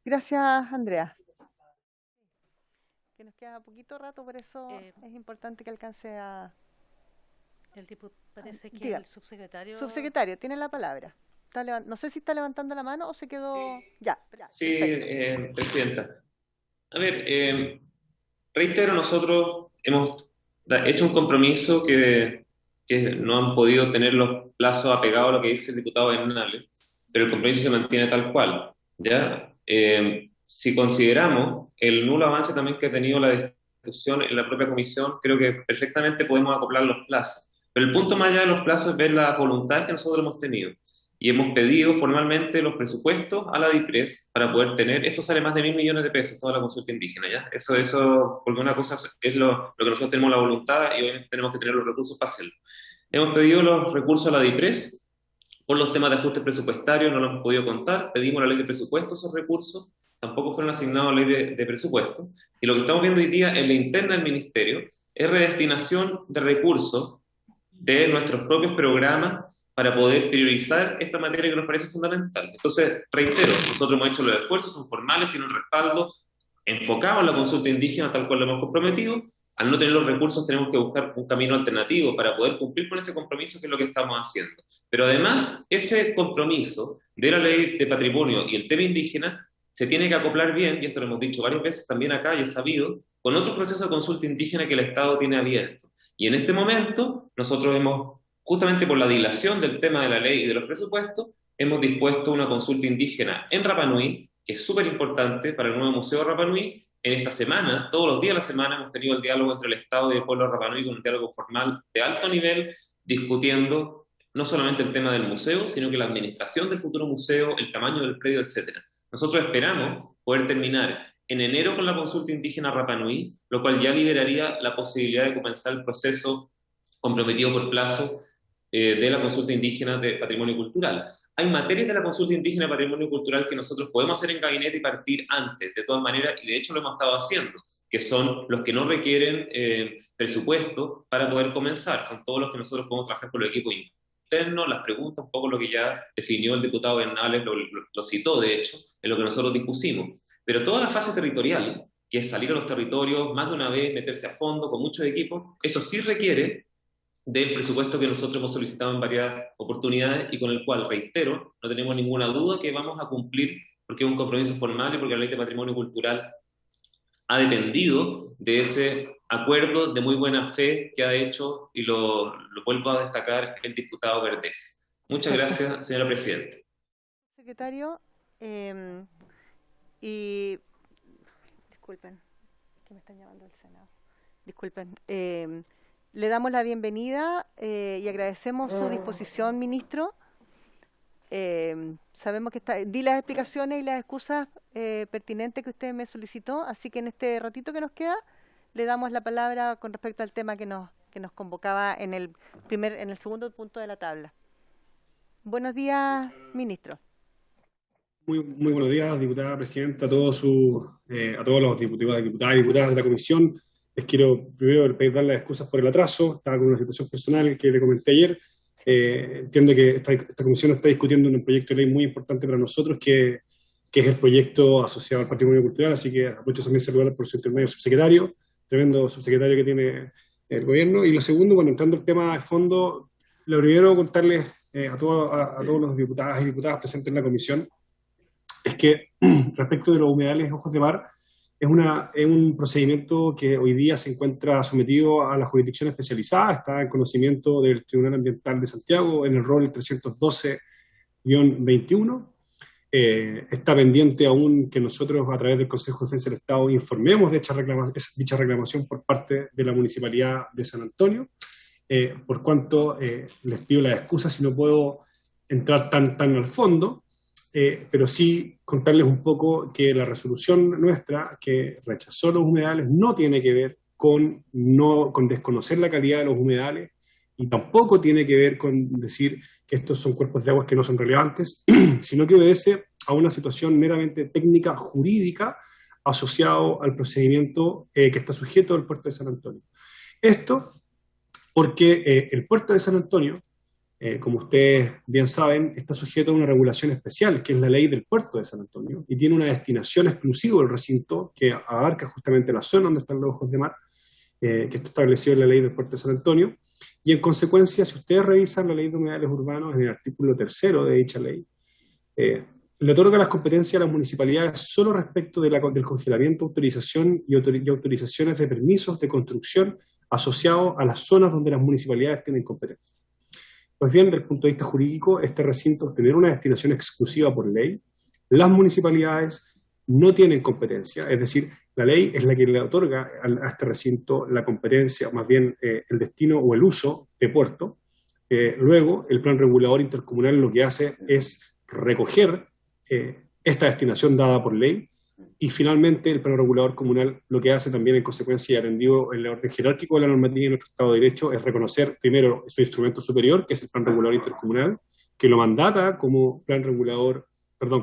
Gracias, Andrea. Que nos queda poquito rato, por eso es importante que alcance a... Parece que Diga. el subsecretario... Subsecretario, tiene la palabra. No sé si está levantando la mano o se quedó... Sí. Ya. Sí, Presidenta. A ver, reitero, nosotros hemos hecho un compromiso que no han podido tener los plazos apegados a lo que dice el diputado Bernales, pero el compromiso se mantiene tal cual, ¿ya? Si consideramos el nulo avance también que ha tenido la discusión en la propia comisión, creo que perfectamente podemos acoplar los plazos. Pero el punto más allá de los plazos es ver las voluntades que nosotros hemos tenido. Y hemos pedido formalmente los presupuestos a la DIPRES para poder tener, esto sale más de 1.000 millones de pesos, toda la consulta indígena, ¿ya? Eso, porque una cosa es lo que nosotros tenemos la voluntad y obviamente tenemos que tener los recursos para hacerlo. Hemos pedido los recursos a la DIPRES por los temas de ajuste presupuestario, no lo hemos podido contar, pedimos la ley de presupuestos esos recursos, tampoco fueron asignados a la ley de presupuestos, y lo que estamos viendo hoy día en la interna del Ministerio es redestinación de recursos de nuestros propios programas para poder priorizar esta materia que nos parece fundamental. Entonces, reitero, nosotros hemos hecho los esfuerzos, son formales, tienen un respaldo enfocado en la consulta indígena tal cual lo hemos comprometido. Al no tener los recursos tenemos que buscar un camino alternativo para poder cumplir con ese compromiso, que es lo que estamos haciendo. Pero además, ese compromiso de la ley de patrimonio y el tema indígena se tiene que acoplar bien, y esto lo hemos dicho varias veces también acá y es sabido, con otros procesos de consulta indígena que el Estado tiene abierto. Y en este momento, nosotros hemos, justamente por la dilación del tema de la ley y de los presupuestos, hemos dispuesto una consulta indígena en Rapa Nui, que es súper importante para el nuevo Museo de Rapa Nui. En esta semana, todos los días de la semana, hemos tenido el diálogo entre el Estado y el pueblo de Rapa Nui, con un diálogo formal de alto nivel, discutiendo no solamente el tema del museo, sino que la administración del futuro museo, el tamaño del predio, etc. Nosotros esperamos poder terminar en enero con la consulta indígena Rapa Nui, lo cual ya liberaría la posibilidad de comenzar el proceso comprometido por plazo de la consulta indígena de patrimonio cultural. Hay materias de la consulta indígena de patrimonio cultural que nosotros podemos hacer en gabinete y partir antes, de todas maneras, y de hecho lo hemos estado haciendo, que son los que no requieren presupuesto para poder comenzar. Son todos los que nosotros podemos trabajar con el equipo interno, las preguntas, un poco lo que ya definió el diputado Bernales, lo citó de hecho, en lo que nosotros dispusimos. Pero toda la fase territorial, que es salir a los territorios más de una vez, meterse a fondo con muchos equipos, eso sí requiere del presupuesto que nosotros hemos solicitado en varias oportunidades y con el cual, reitero, no tenemos ninguna duda que vamos a cumplir, porque es un compromiso formal y porque la ley de patrimonio cultural ha dependido de ese acuerdo de muy buena fe que ha hecho, y lo vuelvo a destacar, el diputado Verdes. Muchas gracias, señora Presidenta. Secretario, y disculpen, que me están llamando al Senado. Disculpen. Le damos la bienvenida y agradecemos su disposición, ministro. Sabemos que di las explicaciones y las excusas pertinentes que usted me solicitó, así que en este ratito que nos queda le damos la palabra con respecto al tema que nos convocaba en el segundo punto de la tabla. Buenos días, ministro. Muy buenos días, diputada presidenta, a todos los diputados y diputadas de la comisión. Les quiero primero pedir las excusas por el atraso. Estaba con una situación personal que le comenté ayer. Entiendo que esta comisión está discutiendo un proyecto de ley muy importante para nosotros, que es el proyecto asociado al patrimonio cultural, así que aprovecho también saludar por su intermedio al subsecretario, tremendo subsecretario que tiene el gobierno. Y lo segundo, bueno, entrando al tema de fondo, lo primero contarles a todos los diputados y diputadas presentes en la comisión, es que respecto de los humedales Ojos de Mar, es un procedimiento que hoy día se encuentra sometido a la jurisdicción especializada, está en conocimiento del Tribunal Ambiental de Santiago en el rol 312-21. Está pendiente aún que nosotros a través del Consejo de Defensa del Estado informemos de dicha reclamación por parte de la Municipalidad de San Antonio, por cuanto les pido las excusas si no puedo entrar tan al fondo. Pero sí contarles un poco que la resolución nuestra que rechazó los humedales no tiene que ver con desconocer la calidad de los humedales, y tampoco tiene que ver con decir que estos son cuerpos de aguas que no son relevantes, sino que obedece a una situación meramente técnica jurídica asociado al procedimiento que está sujeto al puerto de San Antonio. Esto porque el puerto de San Antonio, como ustedes bien saben, está sujeto a una regulación especial, que es la ley del puerto de San Antonio, y tiene una destinación exclusiva del recinto que abarca justamente la zona donde están los Ojos de Mar, que está establecido en la ley del puerto de San Antonio, y en consecuencia, si ustedes revisan la ley de humedales urbanos en el artículo 3 de dicha ley, le otorga las competencias a las municipalidades solo respecto del congelamiento, autorización y autorizaciones de permisos de construcción asociados a las zonas donde las municipalidades tienen competencia. Pues bien, desde el punto de vista jurídico, este recinto tener una destinación exclusiva por ley, las municipalidades no tienen competencia, es decir, la ley es la que le otorga a este recinto la competencia, más bien el destino o el uso de puerto. Luego, el plan regulador intercomunal lo que hace es recoger esta destinación dada por ley, y finalmente el plan regulador comunal lo que hace también en consecuencia, y atendido el orden jerárquico de la normativa en nuestro Estado de Derecho, es reconocer primero su instrumento superior, que es el plan regulador intercomunal, que lo mandata como plan regulador,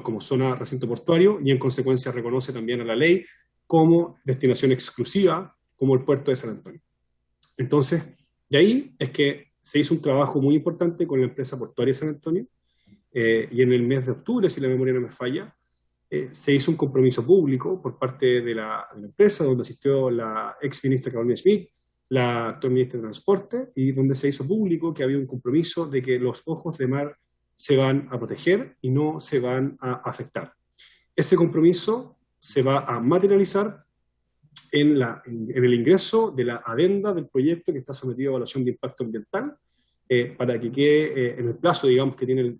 como zona recinto portuario, y en consecuencia reconoce también a la ley como destinación exclusiva, como el puerto de San Antonio. Entonces, de ahí es que se hizo un trabajo muy importante con la empresa portuaria de San Antonio, y en el mes de octubre, si la memoria no me falla, se hizo un compromiso público por parte de la empresa, donde asistió la ex ministra Carolina Schmidt, la actual ministra de Transporte, y donde se hizo público que había un compromiso de que los ojos de mar se van a proteger y no se van a afectar. Ese compromiso se va a materializar en el ingreso de la adenda del proyecto que está sometido a evaluación de impacto ambiental, para que quede en el plazo, digamos, que tiene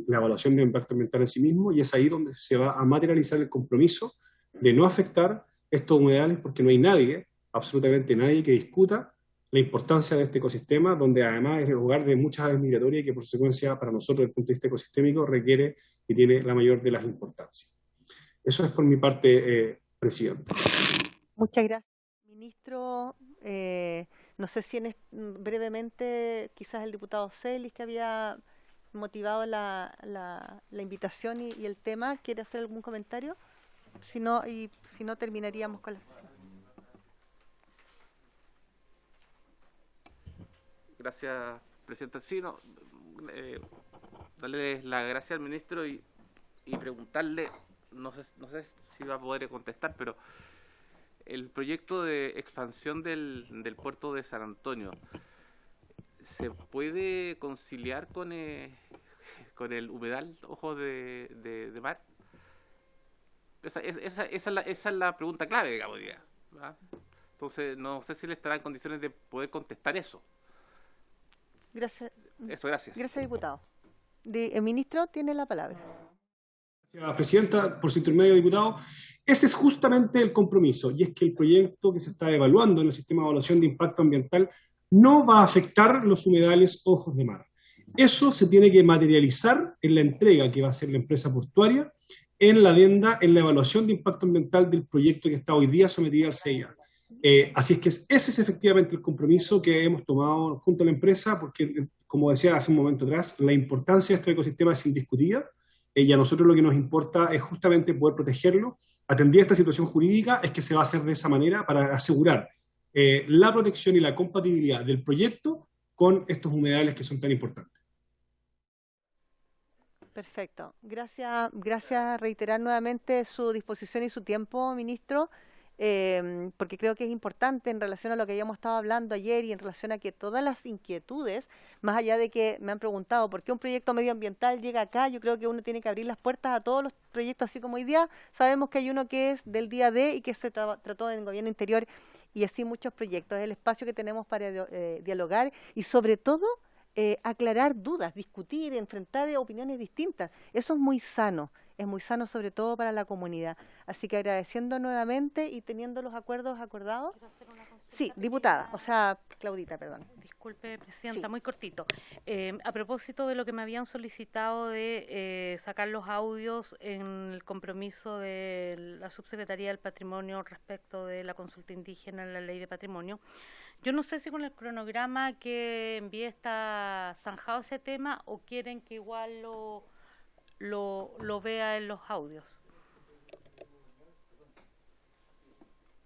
la evaluación de impacto ambiental en sí mismo, y es ahí donde se va a materializar el compromiso de no afectar estos humedales, porque no hay nadie, absolutamente nadie, que discuta la importancia de este ecosistema, donde además es el hogar de muchas aves migratorias y que por consecuencia para nosotros desde el punto de vista ecosistémico requiere y tiene la mayor de las importancias. Eso es por mi parte, Presidenta. Muchas gracias, ministro. No sé si brevemente, quizás el diputado Celis, que había motivado la invitación y el tema, ¿quiere hacer algún comentario? Si no, terminaríamos con la sesión. Gracias, Presidenta. Sí, darle las gracias al ministro y preguntarle, no sé si va a poder contestar, pero el proyecto de expansión del puerto de San Antonio, ¿se puede conciliar con el humedal Ojos de Mar? Esa es la pregunta clave, digamos, ¿verdad? Entonces, no sé si él estará en condiciones de poder contestar eso. Gracias. Eso, gracias. Gracias, diputado. El ministro tiene la palabra. Gracias, presidenta, por su intermedio, diputado. Ese es justamente el compromiso, y es que el proyecto que se está evaluando en el sistema de evaluación de impacto ambiental no va a afectar los humedales Ojos de Mar. Eso se tiene que materializar en la entrega que va a hacer la empresa portuaria en la adenda, en la evaluación de impacto ambiental del proyecto que está hoy día sometido al CIA. Así es que ese es efectivamente el compromiso que hemos tomado junto a la empresa, porque, como decía hace un momento atrás, la importancia de estos ecosistemas es indiscutida, y a nosotros lo que nos importa es justamente poder protegerlo. Atendida esta situación jurídica, es que se va a hacer de esa manera para asegurar la protección y la compatibilidad del proyecto con estos humedales que son tan importantes. Perfecto. Gracias, reiterar nuevamente su disposición y su tiempo, ministro, porque creo que es importante en relación a lo que habíamos estado hablando ayer y en relación a que todas las inquietudes, más allá de que me han preguntado por qué un proyecto medioambiental llega acá, yo creo que uno tiene que abrir las puertas a todos los proyectos, así como hoy día sabemos que hay uno que es del día D y que se trató en el gobierno interior, y así muchos proyectos. Es el espacio que tenemos para dialogar y sobre todo aclarar dudas, discutir, enfrentar opiniones distintas. Eso es muy sano sobre todo para la comunidad. Así que agradeciendo nuevamente y teniendo los acuerdos acordados. Sí, diputada, o sea, Claudita, perdón. Disculpe, presidenta, Sí. muy cortito. A propósito de lo que me habían solicitado de sacar los audios en el compromiso de la Subsecretaría del Patrimonio respecto de la consulta indígena en la Ley de Patrimonio, yo no sé si con el cronograma que envié está zanjado ese tema o quieren que igual lo vea en los audios.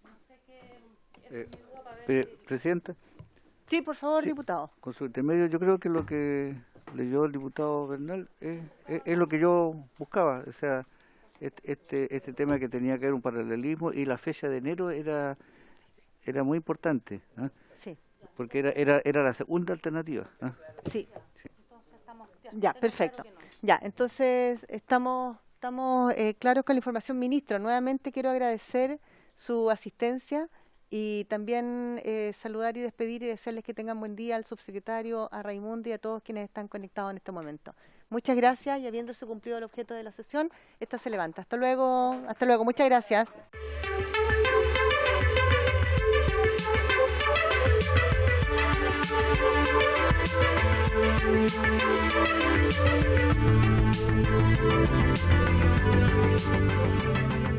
No sé qué... Presidenta. Sí, por favor, Sí. diputado. Con su intermedio, yo creo que lo que leyó el diputado Bernal es lo que yo buscaba. O sea, este tema que tenía que ver un paralelismo, y la fecha de enero era muy importante, ¿ah? Sí. Porque era la segunda alternativa, ¿ah? Sí. Ya, perfecto. Ya, entonces estamos claros con la información, ministro. Nuevamente quiero agradecer su asistencia y también saludar y despedir y desearles que tengan buen día al subsecretario, a Raimundo y a todos quienes están conectados en este momento. Muchas gracias, y habiéndose cumplido el objeto de la sesión, esta se levanta. Hasta luego, muchas gracias. Thank you.